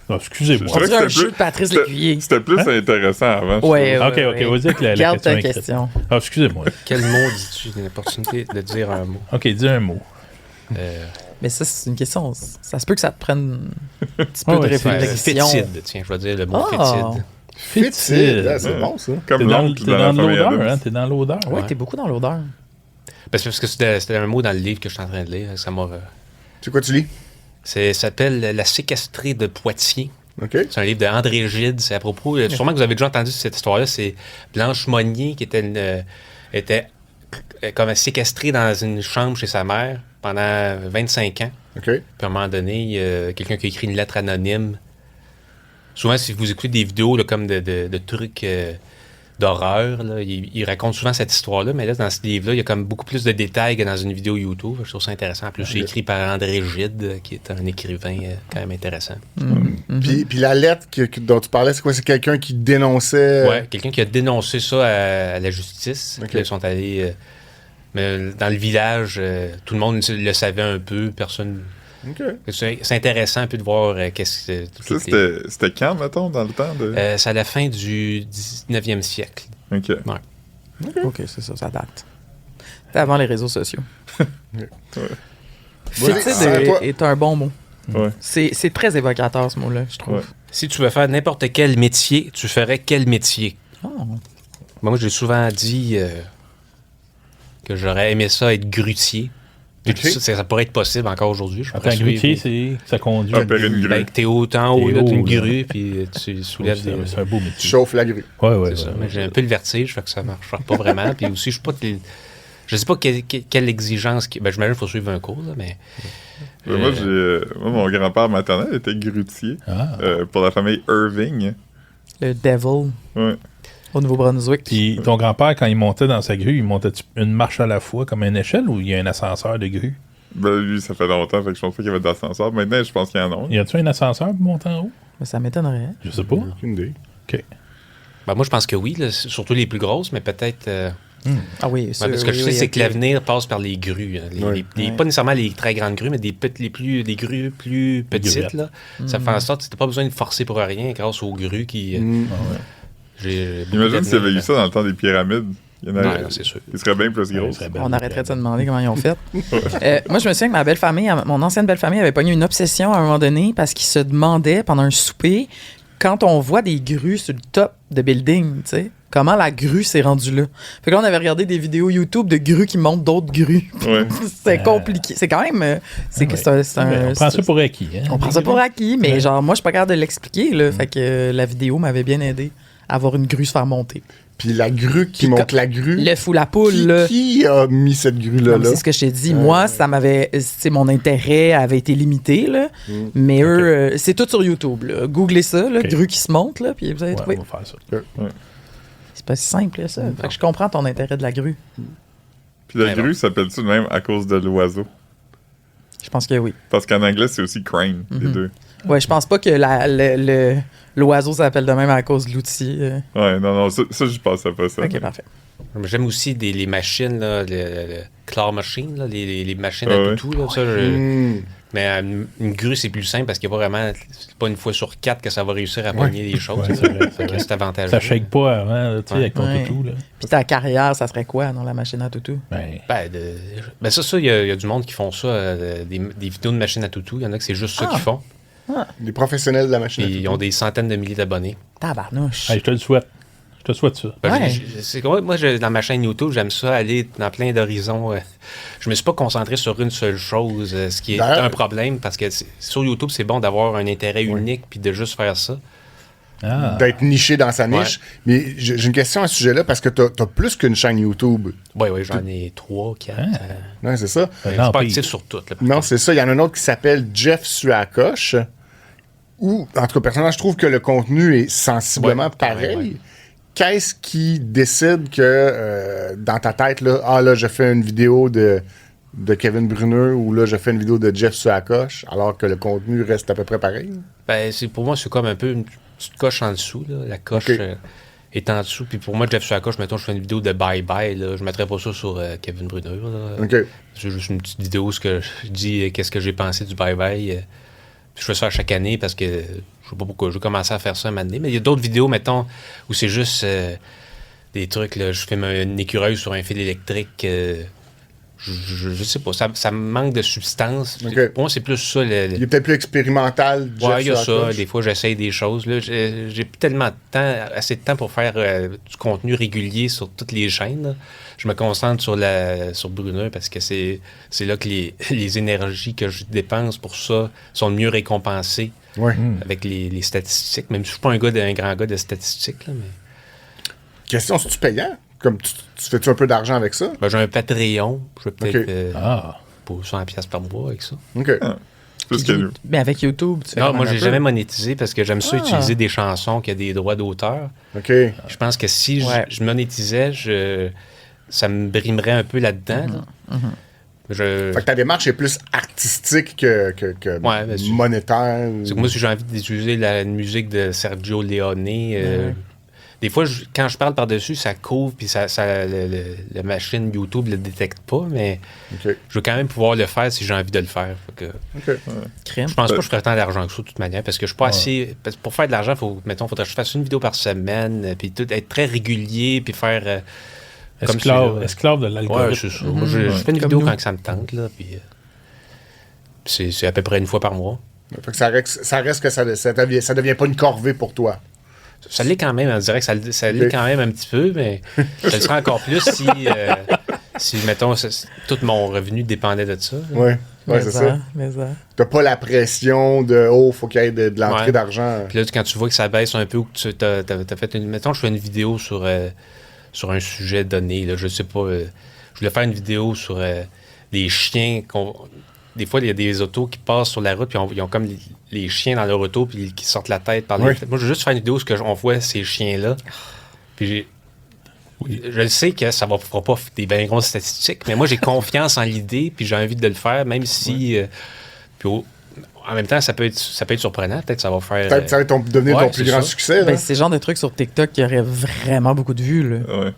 Non, excusez-moi. Je On dirais dirait que un c'était jeu de Patrice c'était- Lécuyer. C'était plus intéressant avant. je Ouais, trouve. Ok, ok, vas-y avec la Garde question ta écrite. question. Ah, excusez-moi. Quel mot dis-tu? Une opportunité de dire un mot. Ok, dis un mot. Mais ça, c'est une question. Ça se peut que ça te prenne un petit peu Ah de ouais, c'est- réflexion. Fétide. Tiens, je vais dire le mot Ah. fétide. Fétide. Ah, c'est Ouais. bon, ça. Comme T'es dans, l'oncle t'es dans la dans famille l'odeur, Addams. hein? T'es dans l'odeur. Ouais, Ouais. t'es beaucoup dans l'odeur. Parce que c'était un mot dans le livre que je suis en train de lire. Ça m'a. C'est quoi tu lis? Ça s'appelle La séquestrée de Poitiers. OK. C'est un livre de André Gide. C'est à propos. Sûrement que vous avez déjà entendu cette histoire-là. C'est Blanche Monnier qui était comme séquestrée dans une chambre chez sa mère pendant 25 ans. OK. Puis à un moment donné, il y a quelqu'un qui a écrit une lettre anonyme. Souvent, si vous écoutez des vidéos là, comme de trucs d'horreur, là, il raconte souvent cette histoire-là, mais là, dans ce livre-là, il y a comme beaucoup plus de détails que dans une vidéo YouTube. Je trouve ça intéressant. En plus, c'est écrit par André Gide, qui est un écrivain quand même intéressant. Puis la lettre dont tu parlais, c'est quoi? C'est quelqu'un qui dénonçait... Ouais, quelqu'un qui a dénoncé ça à la justice. Ok. Puis là, ils sont allés... mais dans le village, tout le monde le savait un peu. Personne... OK. C'est intéressant un peu de voir qu'est-ce que... Ça, toutes les- c'était quand, mettons, dans le temps de. c'est à la fin du 19e siècle. Ok. OK, c'est ça, ça date. C'était avant les réseaux sociaux. Vas-y, c'est à Fétide toi. est un bon mot. Ouais. C'est très évocateur, ce mot-là, je trouve. Ouais. Si tu veux faire n'importe quel métier, tu ferais quel métier? Oh. Moi, j'ai souvent dit que j'aurais aimé ça être grutier. Puis Ok. ça pourrait être possible encore aujourd'hui. Je Attends, pourrais grutier, suivre. c'est ça conduit. Opérer une grue. Ben, t'es haut en haut, T'es là, t'as une haut, là. grue, puis tu soulèves des... C'est un beau Tu métier. chauffes la grue. Ouais, ouais. C'est ça. ouais, Mais ouais. j'ai un peu le vertige, fait que ça marchera pas vraiment. Puis aussi, je suis pas... Je sais pas quelle exigence... Ben, j'imagine qu'il faut suivre un cours, là, mais... Moi, moi, mon grand-père maternel était grutier Ah. pour la famille Irving. Le Devil Ouais. au Nouveau-Brunswick. Puis ton grand-père, quand il montait dans sa grue, il montait une marche à la fois comme une échelle ou il y a un ascenseur de grue? Ben, lui, ça fait longtemps, fait que je pense pas qu'il y avait d'ascenseur. Maintenant, je pense qu'il y en a un. Y a-tu un ascenseur pour monter en haut? Mais ça m'étonnerait. Je sais pas. Aucune idée. OK. Ben, moi, je pense que oui, là, surtout les plus grosses, mais peut-être... Ah oui, Ouais, ça. parce que je sais, c'est que l'avenir passe par les grues. Hein. Ouais. Pas nécessairement les très grandes grues, mais des grues plus petites. Là. Ça fait en sorte que tu n'as pas besoin de forcer pour rien grâce aux grues qui... Mm. Ah ouais. j'ai beaucoup Imagine s'il y avait d'avenir. eu ça dans le temps des pyramides. Il y en Ouais, aurait. non, c'est sûr. Il serait bien plus Ouais, gros. ça serait bien. On arrêterait de se demander comment ils ont fait. Moi, je me souviens que ma belle-famille, mon ancienne belle-famille, avait pogné une obsession à un moment donné parce qu'ils se demandaient pendant un souper, quand on voit des grues sur le top de building, tu sais, comment la grue s'est rendue là. Fait que là, on avait regardé des vidéos YouTube de grues qui montent d'autres grues. Ouais. C'est compliqué. C'est quand même... c'est Ouais. c'est un- On prend ça pour acquis. Hein? on prend ça pour acquis, mais Ouais. genre, moi, je suis pas capable de l'expliquer, là. Fait que la vidéo m'avait bien aidé à avoir une grue se faire monter. Puis la grue qui Puis monte la grue. Le fou la poule, Qui, là. qui a mis cette grue-là? Non, mais Là? c'est ce que je t'ai dit. Moi, ça m'avait. Tu sais, mon intérêt avait été limité, là. Mm. Mais eux, c'est tout sur YouTube, là. Googlez ça, là, Ok. grue qui se monte, là, puis vous allez Ouais, trouver. on va faire ça. C'est pas si simple, là, ça. Fait que je comprends ton intérêt de la grue. Puis la Ouais, grue s'appelle-tu de même à cause de l'oiseau? Je pense que oui. Parce qu'en anglais, c'est aussi crane, les deux. Ouais, je pense pas que l'oiseau s'appelle de même à cause de l'outil. Ouais, non, ça je pensais pas ça. Ok, parfait. J'aime aussi les machines, là, le claw machine, là, les machines Ah à ouais. toutou. Là, ça, Mm. mais une grue, c'est plus simple parce qu'il n'y a pas vraiment... C'est pas une fois sur 4 que ça va réussir à pogner les choses. Ouais, c'est vrai, c'est Fait que vrai. c'est avantageux. Ça shake pas avant, là, tu sais, Ouais. avec ton Ouais. toutou. Là. Puis ta carrière, ça serait quoi, non, la machine à toutou? Ben, Ben ça, il y a du monde qui font ça, des vidéos de machines à toutou. Il y en a que c'est juste ça qu'ils font. Les professionnels de la machine. à Puis ils toutou. ont des centaines de milliers d'abonnés. Tabarnouche. hey, je te le souhaite. Je te souhaite ça. Ben, Ouais. c'est quoi, moi, dans ma chaîne YouTube, j'aime ça aller dans plein d'horizons. Je me suis pas concentré sur une seule chose, ce qui est D'ailleurs- un problème, parce que sur YouTube, c'est bon d'avoir un intérêt unique puis de juste faire ça. Ah. D'être niché dans sa niche. Mais j'ai une question à ce sujet-là parce que t'as plus qu'une chaîne YouTube. Oui, j'en ai 3, 4. Ouais, c'est ça. Je suis pas actif sur toutes. là. Non, c'est ça. Il y en a un autre qui s'appelle Jeff Suacoche. Où, en tout cas, personnellement, je trouve que le contenu est sensiblement Ouais, pareil. ouais. Qu'est-ce qui décide que dans ta tête, là, je fais une vidéo de Kevin Brunner ou là, je fais une vidéo de Jeff Suacoche, alors que le contenu reste à peu près pareil? Ben, pour moi, c'est comme un peu une petite coche en dessous. Là. La coche Ok. est en dessous. Puis pour moi, Jeff Suacoche, mettons, je fais une vidéo de bye-bye. Là. Je ne mettrais pas ça sur Kevin Brunner. Là. OK. C'est juste une petite vidéo où je dis qu'est-ce que j'ai pensé du bye-bye. Je fais ça à chaque année parce que je sais pas pourquoi. J'ai commencé à faire ça un moment donné. Mais il y a d'autres vidéos, mettons, où c'est juste des trucs. Là, je filme une écureuil sur un fil électrique. Je sais pas. Ça me manque de substance. Ok. Pour moi, c'est plus ça. Il est peut-être plus expérimental, Jeff Ouais, il y a ça. Suacoche. Des fois, j'essaye des choses. Là. J'ai plus tellement de temps, assez de temps pour faire du contenu régulier sur toutes les chaînes. Là. Je me concentre sur Brunner parce que c'est là que les énergies que je dépense pour ça sont le mieux récompensées Ouais. avec les statistiques. Même si je suis pas un grand gars de statistiques. Là, mais... Question, c'est-tu payant? Comme tu fais-tu un peu d'argent avec ça? Ben, j'ai un Patreon. Je vais peut-être Ok. pour 100$ par mois avec ça. OK. Plus que nous. Mais avec YouTube, tu fais Non, quand moi, même j'ai un peu. jamais monétisé parce que j'aime ça Ah. utiliser des chansons qui ont des droits d'auteur. OK. Je pense que si Ouais. je monétisais, ça me brimerait un peu là-dedans. là. Je- Fait que ta démarche est plus artistique que Ouais, bien sûr. monétaire. C'est que moi, si j'ai envie d'utiliser la musique de Sergio Leone, des fois, quand je parle par-dessus, ça couvre, puis la machine YouTube le détecte pas, mais OK. je veux quand même pouvoir le faire si j'ai envie de le faire. Fait que OK. Crème. je pense pas que je ferais tant d'argent que ça, de toute manière, parce que je suis pas assez... parce que pour faire de l'argent, faudrait que je fasse une vidéo par semaine, puis être très régulier, puis faire... comme celui-là. Esclave de Ouais, l'algorithme. c'est ça. Moi, je fais une Comme vidéo nous. quand ça me tente, là, puis c'est à peu près une fois par mois. Fait que ça reste que ça devient pas une corvée pour toi. Ça l'est quand même, on dirait que ça l'est quand même un petit peu, mais ça le serait encore plus si mettons, tout mon revenu dépendait de ça. là. Ouais. Ouais, c'est ça. Mais ça. T'as pas la pression de faut qu'il y ait de l'entrée Ouais. d'argent. Puis là, quand tu vois que ça baisse un peu ou que tu as fait mettons, je fais une vidéo sur un sujet donné, là, je sais pas, je voulais faire une vidéo sur des chiens des fois, il y a des autos qui passent sur la route, puis ils ont comme les chiens dans leur auto, puis qui sortent la tête par les Oui. fenêtres. Moi, je veux juste faire une vidéo où on voit ces chiens-là. Puis je le sais que ça ne fera pas des bien grosses statistiques, mais moi, j'ai confiance en l'idée, puis j'ai envie de le faire, même si... puis en même temps, ça peut être surprenant. Peut-être que ça va faire... Peut-être que ça va devenir ouais, ton plus c'est grand ça. succès. Là. Ben, c'est le genre de trucs sur TikTok qui aurait vraiment beaucoup de vues. Là. Ouais.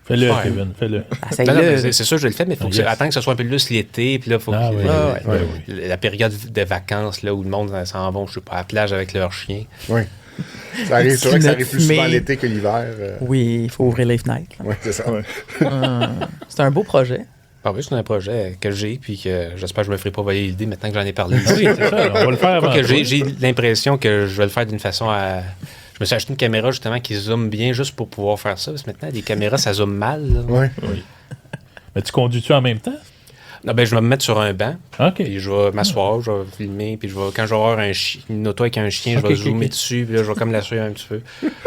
Fais-le, Ouais. Kevin, fais-le. Ah, Non, non, mais là, c'est ça, je le fais, mais il faut Yes. attendre que ce soit un peu plus l'été, puis là, il faut Ah que oui, ouais. oui. la période de vacances, là, où le monde s'en va, je sais pas, à la plage avec leurs chiens. Oui. C'est vrai que ça arrive Petite plus souvent fumée. l'été que l'hiver. oui, il faut ouvrir les fenêtres. Oui, c'est ça. Ouais. C'est un beau projet. Ah oui, c'est un projet que j'ai, puis que j'espère que je me ferai pas voler l'idée maintenant que j'en ai parlé. Ah oui, c'est ça, on va le faire avant. Quoique, toi. j'ai l'impression que je vais le faire d'une façon à... Je me suis acheté une caméra, justement, qui zoome bien juste pour pouvoir faire ça, parce que maintenant, les caméras, ça zoome mal. là. Oui. Oui. Mais tu conduis-tu en même temps? Non, ben, je vais me mettre sur un banc, OK. puis je vais m'asseoir, je vais filmer, puis quand je vais avoir une auto avec un chien, Ok, je vais ok, zoomer ok. dessus, puis là, je vais comme la suivre un petit peu.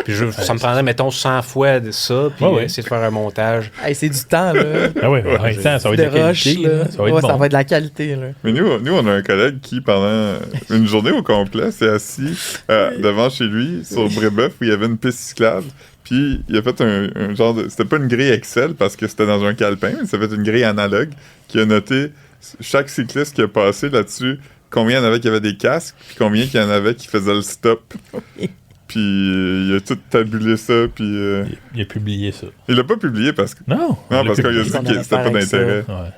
Puis ça me prendrait, mettons, 100 fois de ça, puis Ouais, ouais. essayer de faire un montage. Hey, c'est du temps, là. Ah oui, en même temps, ça va être de de la roche, qualité. là. Ça va être Ouais, bon. ça va être de la qualité, là. Mais nous, on a un collègue qui, pendant une journée au complet, s'est assis devant chez lui, sur Brébeuf, où il y avait une piste cyclable. Puis il a fait un genre de... C'était pas une grille Excel, parce que c'était dans un calepin, mais ça fait une grille analogue qui a noté chaque cycliste qui a passé là-dessus, combien il y en avait qui avaient des casques, puis combien il y en avait qui faisaient le stop. Puis il a tout tabulé ça, puis... Il a publié ça. il l'a pas publié parce que... Non, Non, on l'a parce qu'il a publié. dit On que a c'était pas affaire avec ça. d'intérêt. Ouais.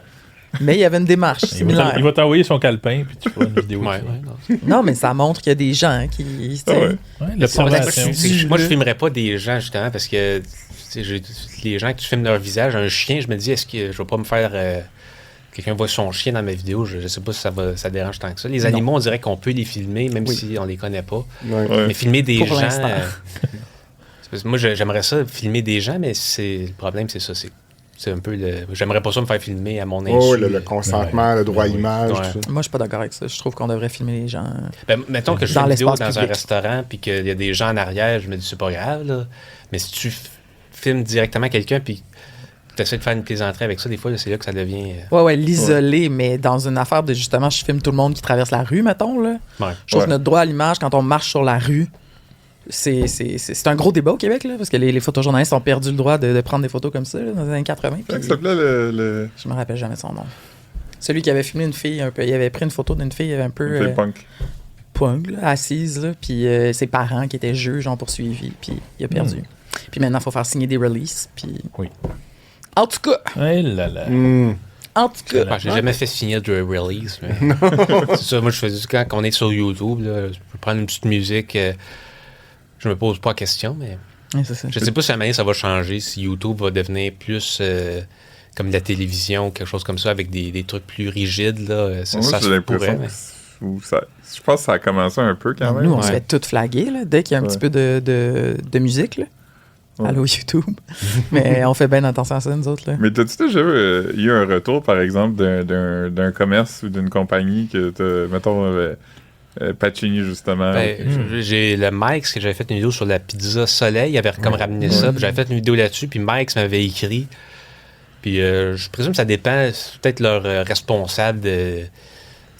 Mais il y avait une démarche similaire. Il va t'envoyer son calepin, puis tu feras une vidéo. Ouais, dessus. ouais, non. Non, mais ça montre qu'il y a des gens qui. tu sais, Ah ouais. Ouais, Moi, l'observation. moi, je filmerais pas des gens, justement, parce que tu sais, les gens que tu filmes leur visage, un chien, je me dis, est-ce que je vais pas me faire... quelqu'un voit son chien dans ma vidéo, je sais pas si ça dérange tant que ça. Les animaux, on dirait qu'on peut les filmer, même Oui. si on les connaît pas. Ouais. Ouais. Mais filmer des Pour gens... l'instant. Parce que moi, j'aimerais ça, filmer des gens, mais le problème, c'est ça. C'est un peu le... J'aimerais pas ça me faire filmer à mon insu. Oh, le consentement, le droit à l'image, Ouais. tout ça. Moi, je suis pas d'accord avec ça. Je trouve qu'on devrait filmer les gens. Ben, mettons que je fais Dans une vidéo l'espace dans un public. restaurant puis qu'il y a des gens en arrière, je me dis c'est pas grave, là. Mais si tu filmes directement quelqu'un puis tu essaies de faire une plaisanterie avec ça, des fois, là, c'est là que ça devient... Ouais, l'isoler, mais dans une affaire de justement, je filme tout le monde qui traverse la rue, mettons, là. Ouais. Je trouve Ouais. que notre droit à l'image, quand on marche sur la rue, c'est un gros débat au Québec, là, parce que les photojournalistes ont perdu le droit de prendre des photos comme ça, là, dans les années 80. Comment puis ça s'appelait le je me rappelle jamais son nom. Celui qui avait filmé une fille un peu, il avait pris une photo d'une fille un peu punk? punk, là, assise, là, puis ses parents qui étaient juges ont poursuivi, puis il a perdu. Puis maintenant, il faut faire signer des releases, puis... Oui. En tout cas, Eh là là. en tout cas... Ouais, j'ai jamais fait signer de release. Mais... c'est ça, moi, je fais quand on est sur YouTube, là, je peux prendre une petite musique. Je me pose pas la question, mais Ouais, c'est ça. je sais pas si à un moment donné, ça va changer, si YouTube va devenir plus comme de la télévision ou quelque chose comme ça, avec des trucs plus rigides. Là. Ça, Moi, ça j'ai se l'impression pourrait. je pense que ça a commencé un peu quand même. Nous, on se Ouais. fait tout flaguer, là, dès qu'il y a un petit peu de musique, là. Ouais. Allô, YouTube. Mais on fait bien attention à ça, nous autres, là. Mais t'as-tu déjà eu un retour, par exemple, d'un commerce ou d'une compagnie que t'as, mettons, Pacini, justement? Ben, j'ai le Mike's que j'avais fait une vidéo sur la pizza Soleil, il avait comme ramené ça, puis j'avais fait une vidéo là-dessus, puis Mike's m'avait écrit. Puis je présume que ça dépend, c'est peut-être leur responsable de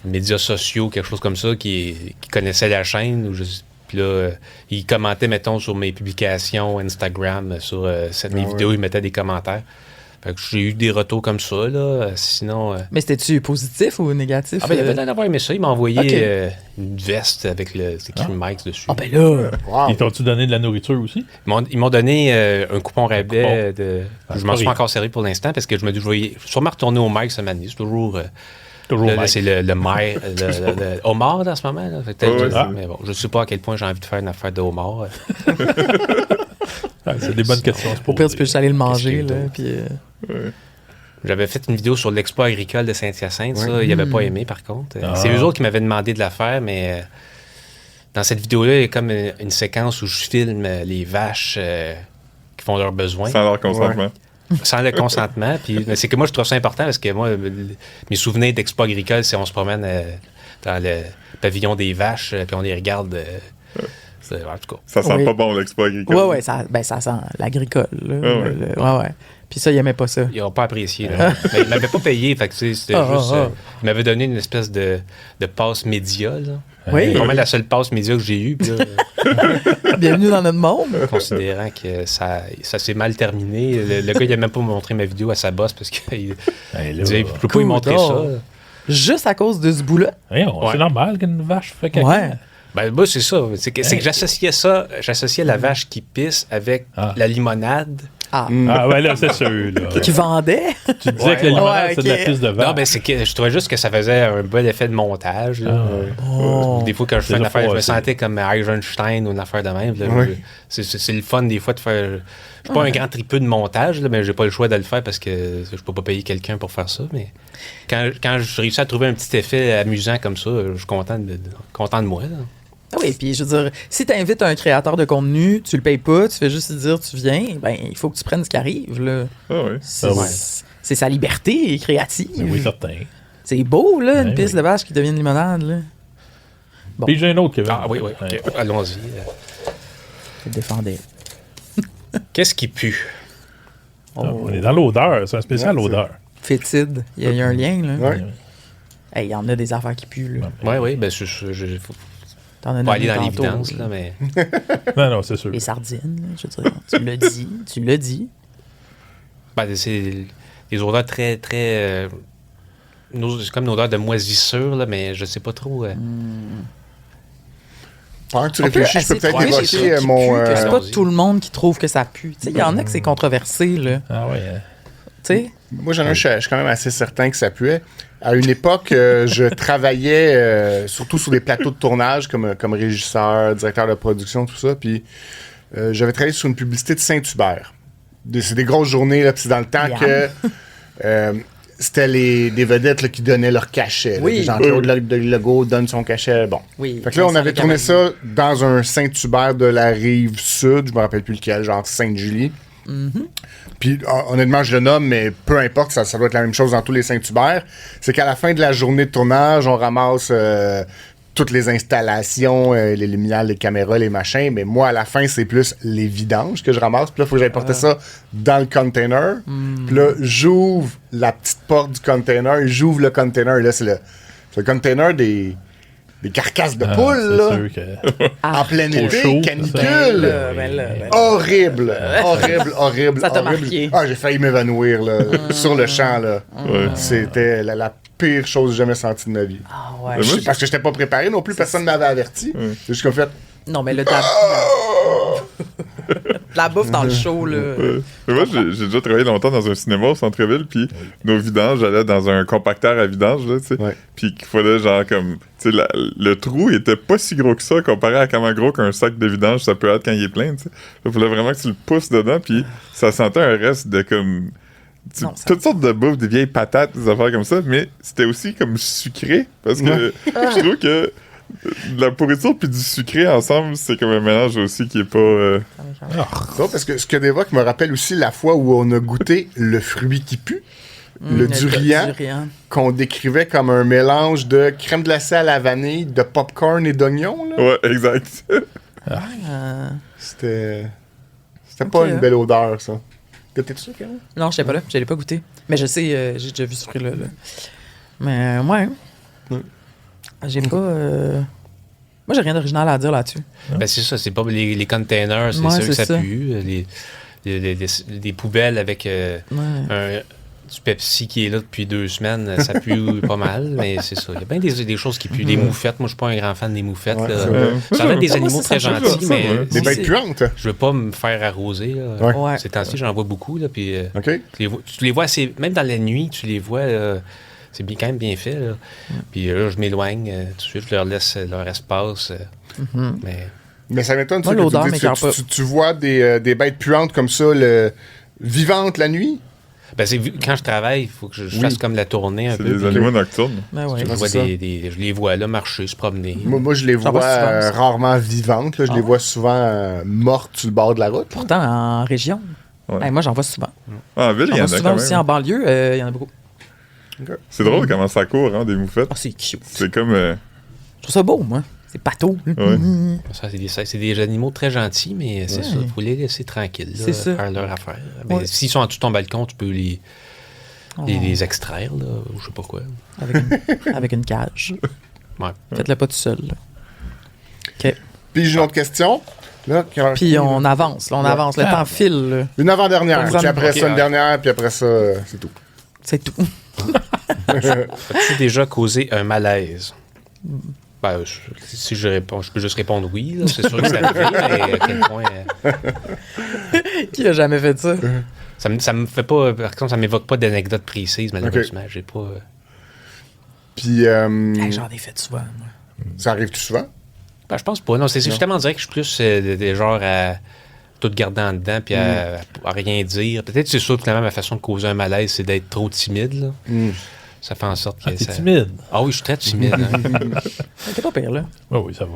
médias sociaux, quelque chose comme ça, qui connaissait la chaîne. Puis là, il commentait, mettons, sur mes publications Instagram, sur mes vidéos, il mettait des commentaires. Fait que j'ai eu des retours comme ça, là. Sinon... Mais c'était-tu positif ou négatif? Ah ben, il avait l'air d'avoir aimé ça. Il m'a envoyé Ok. une veste avec c'est écrit Mike's dessus. Ah ben là! Wow. Ils t'ont-tu donné de la nourriture aussi? Ils m'ont donné un coupon rabais. Ah, Je m'en suis pas pas encore servi pour l'instant parce que je me dis, je vais sûrement retourner au Mike's cette année. C'est toujours... Toujours là, Mike. c'est le maire, le homard en ce moment. Là. Fait que peut-être Ouais, que- ouais. mais bon, je sais pas à quel point j'ai envie de faire une affaire de homard. Ah, c'est des bonnes questions. à se Au pire, tu peux poser. juste aller le manger, Qu'est-ce là, qu'il puis... J'avais fait une vidéo sur l'expo agricole de Saint-Hyacinthe. Ça, il avait pas aimé, par contre. Ah. C'est eux autres qui m'avaient demandé de la faire, mais dans cette vidéo-là, il y a comme une séquence où je filme les vaches qui font leurs besoins. Sans leur consentement. Sans le consentement. Puis, mais c'est que moi, je trouve ça important parce que moi, mes souvenirs d'expo agricole, c'est on se promène dans le pavillon des vaches, puis on les regarde. En tout cas. Ça sent Oui. pas bon, l'expo agricole. Ouais, ça sent l'agricole, là. Ah ouais. Ouais. Puis ça, il aimait pas ça. Ils n'ont pas apprécié. Là. Mais ils m'avaient pas payé. Fait que, tu sais, c'était juste. Ils m'avaient donné une espèce de passe média. Là. Oui. C'est vraiment la seule passe média que j'ai eue. Puis là, Bienvenue dans notre monde. considérant que ça s'est mal terminé. Le gars, il n'a même pas montré ma vidéo à sa boss parce qu'il Ben là, disait je peux pas lui montrer ça. Coudonc. Juste à cause de ce bout-là. voyons, Ouais. c'est normal qu'une vache fait caca. Ouais. Ben, moi, c'est ça. C'est que j'associais la vache qui pisse avec Ah. la limonade. Ah. Ah, ouais, là, c'est sûr. Là. Qui vendait. Tu disais que la limonade, Ouais, c'est de la ok. pisse de vache. Non, ben, c'est que je trouvais juste que ça faisait un bel effet de montage. Là. Oh. Des fois, quand je fais C'est une affaire, je me froissé. sentais comme Eisenstein ou une affaire de même. Là, Oui. c'est le fun, des fois, de faire... Je suis pas un grand tripeux de montage, là, mais j'ai pas le choix de le faire parce que je peux pas payer quelqu'un pour faire ça. Mais quand je réussis à trouver un petit effet amusant comme ça, je suis content de moi. Là. Ah oui, puis je veux dire, si tu invites un créateur de contenu, tu le payes pas, tu fais juste lui dire tu viens, ben il faut que tu prennes ce qui arrive, là. Ah oui. C'est Ah ouais. c'est sa liberté créative. Oui, certain. C'est beau, là, une Ouais, piste oui. de vache qui devient une limonade, là. Bon. Puis j'ai un autre, Kevin. Ah oui, Ouais. ok. Allons-y. Je le défendais. Qu'est-ce qui pue? Ah, on est dans l'odeur, c'est un spécial Ouais, c'est- odeur. Fétide. Il y a un lien, là. Ouais. Hey, il y en a des affaires qui puent, là. Oui, ben, faut T'en as pas aller nommé dans tantôt, l'évidence, là, mais... Non, c'est sûr. Les sardines, là, je veux dire. Tu l'as dit. Ben, c'est des odeurs très, très... c'est comme une odeur de moisissure, là, mais je sais pas trop... Pendant que tu On peut réfléchis, je peux essayer de peut-être trouver des évoquer trucs qui mon... puent, que c'est pas allons-y. tout le monde qui trouve que ça pue. Tu sais, il y en a que c'est controversé, là. Ah ouais. Tu sais? Moi, j'en ai un, je suis quand même assez certain que ça puait. À une époque, je travaillais surtout sur des plateaux de tournage comme régisseur, directeur de production, tout ça. Puis j'avais travaillé sur une publicité de Saint-Hubert. C'est des grosses journées, là, puis c'est dans le temps Miam. que c'était des vedettes là, qui donnaient leur cachet. là. Oui. Jean-Claude Legault donne son cachet. Bon. Oui. Fait que là, on avait tourné Vincent ça dans un Saint-Hubert de la Rive-Sud. Je me rappelle plus lequel, genre Sainte-Julie. Puis honnêtement, je le nomme, mais peu importe, ça doit être la même chose dans tous les Saint-Hubert. C'est qu'à la fin de la journée de tournage, on ramasse toutes les installations, les lumières, les caméras, les machins. Mais moi, à la fin, c'est plus les vidanges que je ramasse. Puis là, il faut que j'aille porter ça dans le container. Puis là, j'ouvre la petite porte du container, j'ouvre le container. Et là, c'est le container des carcasses de poules, c'est là. sûr que... En plein été, chaud, canicule. Horrible. Ça t'a horrible. marqué. Ah, j'ai failli m'évanouir, là, sur le champ, là. Ouais. C'était la pire chose que j'ai jamais sentie de ma vie. Ah ouais. Mais moi, Parce que j'étais pas préparé non plus, personne ne m'avait averti. J'ai juste comme fait... Non, mais le la bouffe dans le show, là. Mais moi, j'ai déjà travaillé longtemps dans un cinéma au centre-ville, puis nos vidanges allaient dans un compacteur à vidange, là, tu sais. Ouais. Puis qu'il fallait, genre, comme. Tu sais, le trou était pas si gros que ça comparé à comment gros qu'un sac de vidange ça peut être quand il est plein, tu sais. Il fallait vraiment que tu le pousses dedans, puis ça sentait un reste de comme. Non, ça- Toutes sortes de bouffe, des vieilles patates, des affaires comme ça, mais c'était aussi comme sucré, parce que je trouve que de la pourriture puis du sucré ensemble, c'est comme un mélange aussi qui est pas. Ça, parce que ce que d'évoque me rappelle aussi la fois où on a goûté le fruit qui pue, le durian, qu'on décrivait comme un mélange de crème glacée à la vanille, de popcorn et d'oignon. Là. Ouais, exact. C'était pas une belle odeur, ça. T'étais sûr, Karen? Non, je sais pas là. Je l'ai pas goûté. Mais je sais, j'ai déjà vu ce fruit-là. Là. Mais ouais. J'ai pas. Moi, j'ai rien d'original à dire là-dessus. Ben, c'est ça, c'est pas les containers, c'est Ouais, sûr que c'est ça ça. pue. Les poubelles avec du Pepsi qui est là depuis 2 semaines, ça pue pas mal, mais c'est ça. Il y a bien des choses qui puent. Des moufettes, moi, je suis pas un grand fan des moufettes. Ouais, là. c'est vrai. Ça va être des Moi, animaux c'est très ça, gentils, ça, mais ouais. Des bêtes c'est- puantes. je veux pas me faire arroser. Là. Ouais. Ouais. Ces temps-ci, j'en vois beaucoup. Là, puis, OK. tu les vois assez, même dans la nuit, tu les vois. C'est quand même bien fait. Là. Puis là, je m'éloigne tout de suite, je leur laisse leur espace. Mais Mais ça m'étonne Moi, ça, que l'odeur tu dis, m'écoeure pas. tu vois des bêtes puantes comme ça, vivantes la nuit. ben, quand je travaille, il faut que je fasse comme la tournée un C'est peu. des puis animaux nocturnes. Ben ouais. je, Ouais, vois c'est ça. je les vois là marcher, se promener. Moi, je les J'en vois vois souvent, ça. rarement vivantes. Là. Je les vois souvent mortes sur le bord de la route. Pourtant, en région. Ouais. Hey, moi, j'en vois souvent. Ah, en ville, il y J'en en vois a souvent quand aussi même. en banlieue. Il y en a beaucoup. C'est drôle comment ça court, hein, des moufettes. Oh, c'est cute. C'est comme. Je trouve ça beau, moi. C'est pato. Ouais. Ça, c'est des animaux très gentils, mais c'est ça. Il faut les laisser tranquilles, là, C'est ça. faire leur affaire. Mais Ouais. s'ils sont en dessous de ton balcon, tu peux les Oh. les extraire, là, ou je sais pas quoi. Avec une cage. Ouais. Faites-le pas tout seul. Là. OK. Puis j'ai une autre question. Là, Puis on avance. Là, on Ouais. avance. Le temps file. Là. Une avant-dernière, Pas besoin puis de- après Ok, ça, une ouais. dernière, puis après ça, c'est tout. C'est tout. As-tu déjà causé un malaise? Ben, si je réponds, je peux juste répondre oui. là. C'est sûr que c'est arrivé, mais à quel point... Qui a jamais fait ça? Ça me fait pas... Par contre, ça m'évoque pas d'anecdote précise, malheureusement. J'ai pas... Puis Hey, J'en ai fait souvent. Moi. ça arrive-tu souvent? Ben, je pense pas. Non, c'est justement, on dirait que je suis plus des genres à tout garder en dedans puis à rien dire. Peut-être c'est ça, finalement, ma façon de causer un malaise, c'est d'être trop timide. Là. Ça fait en sorte que T'es ça... timide. Ah oui, je suis très timide. hein. T'es pas pire, là. Oui, ça va.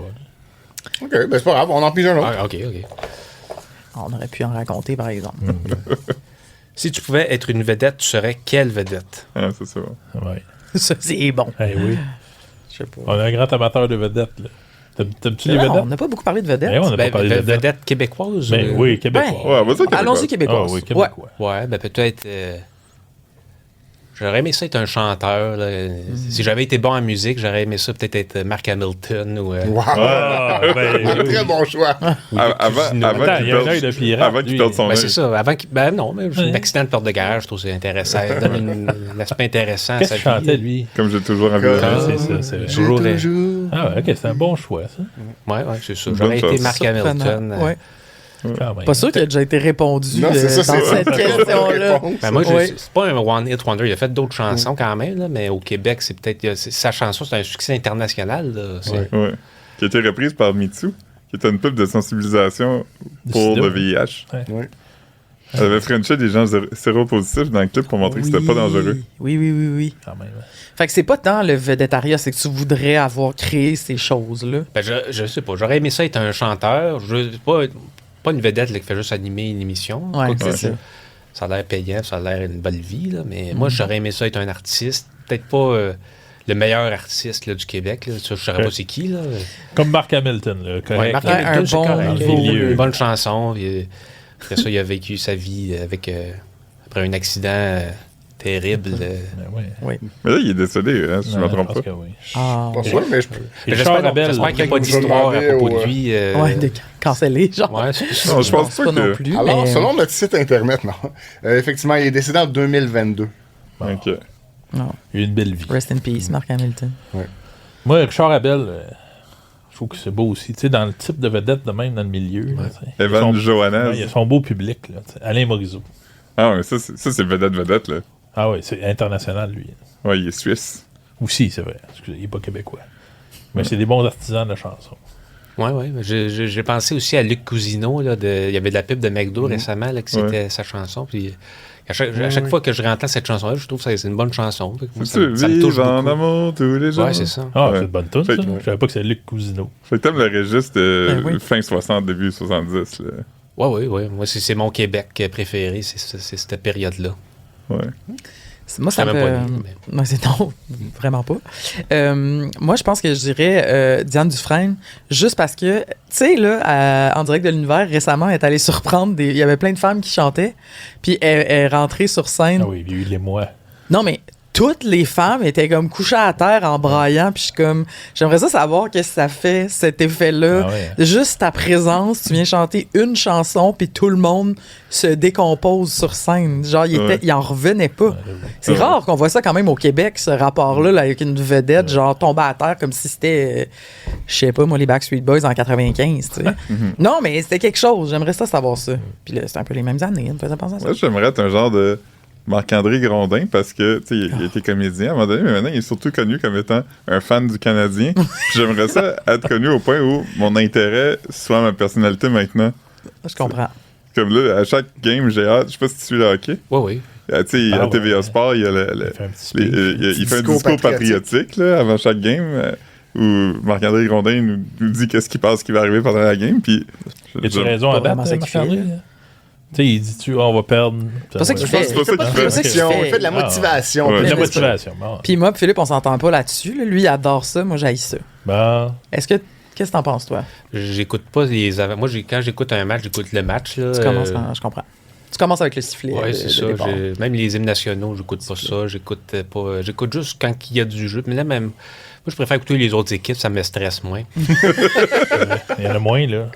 OK, ben c'est pas grave, on en pige un autre. Ah, OK. On aurait pu en raconter, par exemple. Si tu pouvais être une vedette, tu serais quelle vedette? Ah, c'est ça. Ouais. Ça, c'est bon. Eh oui. Je sais pas. On est un grand amateur de vedettes, là. T'aimes-tu les Là, vedettes? on n'a pas beaucoup parlé de vedettes. Ben, on n'a pas parlé de vedettes. Vedette québécoise? Ben oui, Québécois. Ouais, on va dire québécois. Allons-y, Québécois. Ah oui, Québécois. Ouais, ben peut-être... j'aurais aimé ça être un chanteur. Là. Si j'avais été bon en musique, j'aurais aimé ça peut-être être Marc Hamilton ou... Wow! Ah, ben oui. Très bon choix. Avant Attends, il y a un œil de qu'il pirate, avant qu'il lui. perde son Ben, œil. c'est ça. Avant ben non, mais Ouais. un accident de porte de garage, je trouve que c'est intéressant. Ça donne un aspect intéressant à Qu'est-ce sa qu'il vie. chantait, lui? Comme j'ai toujours envie Comme- de Ah, dire. c'est ça, c'est vrai. Toujours, Ah, ouais, ok, c'est un bon choix, ça. Ouais, c'est ça. Bonne J'aurais été chose. Marc Hamilton. Ouais. Quand même. Pas sûr qu'il a déjà été répondu Non, c'est ça, dans c'est cette question-là. Ben, moi, Ouais. c'est pas un One Hit Wonder. Il a fait d'autres chansons quand même, là, mais au Québec, c'est peut-être. Sa chanson, c'est un succès international. Là. Ouais. Ouais. Qui a été reprise par Mitsu, qui était une pub de sensibilisation pour sida. le VIH. Ouais. Elle avait frenché des gens séropositifs dans le clip pour montrer que c'était pas dangereux. Oui. Quand même. Fait que c'est pas tant le vedettariat, c'est que tu voudrais avoir créé ces choses-là. Ben, je sais pas. J'aurais aimé ça être un chanteur. Pas une vedette là, qui fait juste animer une émission. Ouais, Quoique, c'est ça. Ça a l'air payant, ça a l'air une belle vie. Là, mais moi, j'aurais aimé ça être un artiste. Peut-être pas le meilleur artiste là, du Québec. Là. Ça, je saurais pas c'est qui. Là. Comme Mark Hamilton, là. Correct. Ouais, Mark Ouais, Hamilton, un c'est bon correct. milieu. Une bonne chanson. Puis, après ça, il a vécu sa vie après un accident terrible. Ben ouais. Mais là, il est décédé, hein, si je me Non, trompe pense pas. que oui. Ah. Pas sûr, mais je Et J'espère Richard Abel, qu'il n'y a pas Je d'histoire à demandais propos au, de lui. Ouais, de canceller, genre. Ouais, c'est ça. Non, je pense pas non que... plus. Alors, mais- selon notre site internet, non. Effectivement, il est décédé en 2022. Ok. Non. Il a eu une belle vie. Rest in peace, Mark Hamilton. Moi, Richard Abel, je trouve que c'est beau aussi. Tu sais, dans le type de vedette de même dans le milieu. là, tu sais. Evan Son- Johannes. Ouais, il a son beau public. Là, tu sais. Alain Morisot. Ah ouais, ça, c'est vedette, là. Ah oui, c'est international, lui. Ouais, il est suisse. Aussi, c'est vrai. Excusez, il n'est pas québécois. Mais c'est des bons artisans de la chanson. Ouais. J'ai pensé aussi à Luc Cousineau. Là, il y avait de la pub de McDo récemment, là, que c'était sa chanson. Puis à chaque fois que je réentends cette chanson-là, je trouve que c'est une bonne chanson. Fait que moi, C'est-tu ça me touche vivre en beaucoup. amour tous les jours? Ouais, c'est ça. Ah, Ouais. c'est une bonne tune, ça. Fait que- Je savais pas que c'était Luc Cousineau. Fait que t'aimes le registre de Ben oui. fin 60, début 70, là. Ouais. Moi, c'est mon Québec préféré, c'est cette période-là. Ouais. Moi, ça C'est me... même pas lui, mais- Non, c'est non, vraiment pas. Moi, je pense que je dirais Diane Dufresne, juste parce que, tu sais, là, en direct de l'univers, récemment, elle est allée surprendre des... Il y avait plein de femmes qui chantaient, puis elle est rentrée sur scène. Ah oui, il y a eu les mois. Non, mais toutes les femmes étaient comme couchées à terre en braillant, puis je suis comme... J'aimerais ça savoir qu'est-ce que ça fait, cet effet-là. Ah ouais. Juste ta présence, tu viens chanter une chanson, puis tout le monde se décompose sur scène. Genre, il en revenait pas. C'est Ouais. rare qu'on voit ça quand même au Québec, ce rapport-là, là, avec une vedette, genre tomber à terre comme si c'était, je sais pas, moi, les Backstreet Boys en 95, tu sais. Non, mais c'était quelque chose. J'aimerais ça savoir ça. Puis là, c'est un peu les mêmes années. Ça me faisait penser à ça. Moi, j'aimerais être un genre de Marc-André Grondin parce que, tu sais, il était comédien à un moment donné, mais maintenant, il est surtout connu comme étant un fan du Canadien. Puis j'aimerais ça être connu au point où mon intérêt soit ma personnalité maintenant. Je comprends. Comme là, à chaque game, j'ai hâte. Je sais pas si tu suis le hockey. Oui. Tu sais, Ah à ouais. TVA Sport, il y a Il fait un petit speech. il fait un discours discours patriotique là, avant chaque game où Marc-André Grondin nous dit qu'est-ce qui passe, qui va arriver pendant la game. Puis, Et tu j'aime- raison pas à vraiment date, ça qu'il fait, Marc-André, là? Tu sais, il dit on va perdre. C'est pas ça qu'il Je pense fait. que c'est pas ça qu'il C'est fait. pas ça qu'il On fait. fait de la motivation. Ouais. plus La que- motivation. Bon. Puis moi, Philippe, on s'entend pas là-dessus. Là. Lui, il adore ça. Moi, j'haïs ça. Bon. Est-ce que... Qu'est-ce que t'en penses, toi? J'écoute pas les Moi, quand j'écoute un match, j'écoute le match. Là, Tu commences je comprends. Tu commences avec le sifflet. Ouais, de c'est ça. départ. Même les hymnes nationaux, j'écoute pas ça. J'écoute juste quand il y a du jeu. Mais là, même. Moi, je préfère écouter les autres équipes, ça me stresse moins. Il y en a moins, là.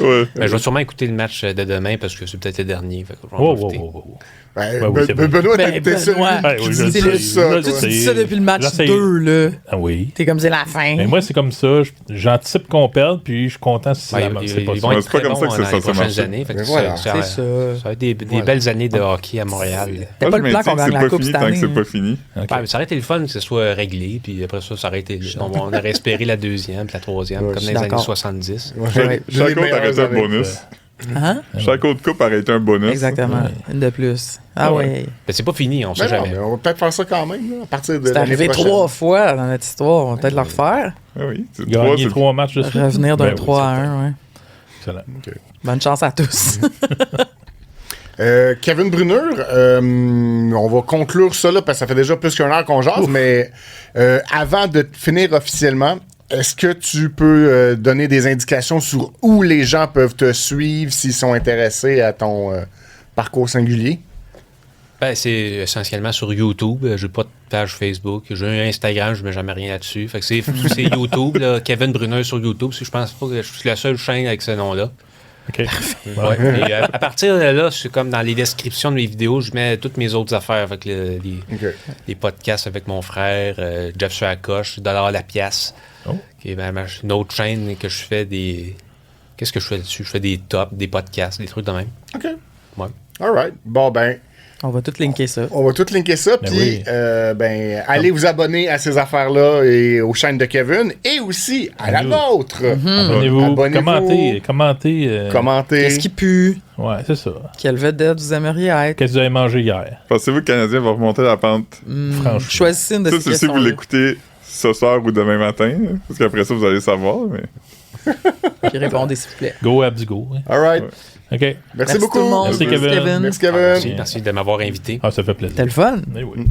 Ouais. Mais je vais sûrement écouter le match de demain parce que c'est peut-être le dernier. Fait que je vais en Oh, profiter. oh. Ben, Ouais, oui, c'est vrai. Benoît, Ben, t'es celui Benoît. Ouais, qui oui, dit je C'est sais. le- ça, Je toi. Tu dis ça depuis le match Là, c'est- 2, là. Ah oui. T'es comme c'est la fin. Mais moi, c'est comme ça. J'anticipe qu'on perde, puis je suis content si Ouais, c'est ils pas vont ça. Ouais, être c'est pas très comme ça bons que c'est dans les censé prochaines marcher. années. Fait que Mais voilà. ça C'est ça. va être des belles années de hockey à Montréal. C'était Moi, pas je le plan maintiens qu'on que gagne c'est la pas coupe fini cette tant que année. c'est pas fini. Ok. Ouais, mais ça aurait été le fun que ce soit réglé, puis après ça aurait été. On aurait espéré la deuxième, puis la troisième, Ouais, comme je dans suis les années d'accord. 70. Ouais. Chaque autre aurait été un bonus. Hein? Chaque autre coupe aurait été un bonus. Exactement. Une de plus. Ah Ouais. ouais. Mais c'est pas fini, on sait Ben non, jamais. mais on va peut-être faire ça quand même, là, à partir de C'est l'année arrivé prochaine. 3 fois dans notre histoire. On va peut-être le refaire. Ah oui. C'est Gagner c'est- 3 matchs de suite. Revenir d'un Ben oui, 3 à 1. Ouais. Excellent. Bonne chance à tous. Kevin Brunner, on va conclure ça là, parce que ça fait déjà plus qu'une heure qu'on jase, mais avant de finir officiellement, est-ce que tu peux donner des indications sur où les gens peuvent te suivre s'ils sont intéressés à ton parcours singulier? Ben, c'est essentiellement sur YouTube. J'ai pas de page Facebook. J'ai un Instagram, je mets jamais rien là-dessus. Fait que c'est YouTube, là, Kevin Brunner sur YouTube. Je pense pas que je suis la seule chaîne avec ce nom-là. OK. Ouais. Et, à partir de là, c'est comme dans les descriptions de mes vidéos, je mets toutes mes autres affaires. Fait que OK. les podcasts avec mon frère, Jeff sur la coche, Dollar la pièce. Oh. Qui est une autre chaîne que je fais des. Qu'est-ce que je fais dessus? Je fais des tops, des podcasts, des trucs de même. OK. Ouais. All right. Bon, ben, On va tout linker ça. On va tout linker ça, Ben puis oui. allez vous abonner à ces affaires-là et aux chaînes de Kevin, et aussi à la nous. nôtre. Abonnez-vous, Abonnez-vous. commentez. Commentez. Qu'est-ce qui pue? Ouais, c'est ça. Quelle vedette vous aimeriez être? Qu'est-ce que vous avez mangé hier? Pensez-vous que le Canadien va remonter la pente? Franchement. Choisissez une de Ça, ces c'est si vous questions. l'écoutez ce soir ou demain matin, là, parce qu'après ça, vous allez savoir. Mais... Puis répondez, s'il vous plaît. Go, Abs, go. hein. All right. OK. Merci beaucoup. tout le monde. Merci, Kevin. Merci, Kevin. Merci de m'avoir invité. Ah, ça fait plaisir. C'était le fun. Eh oui.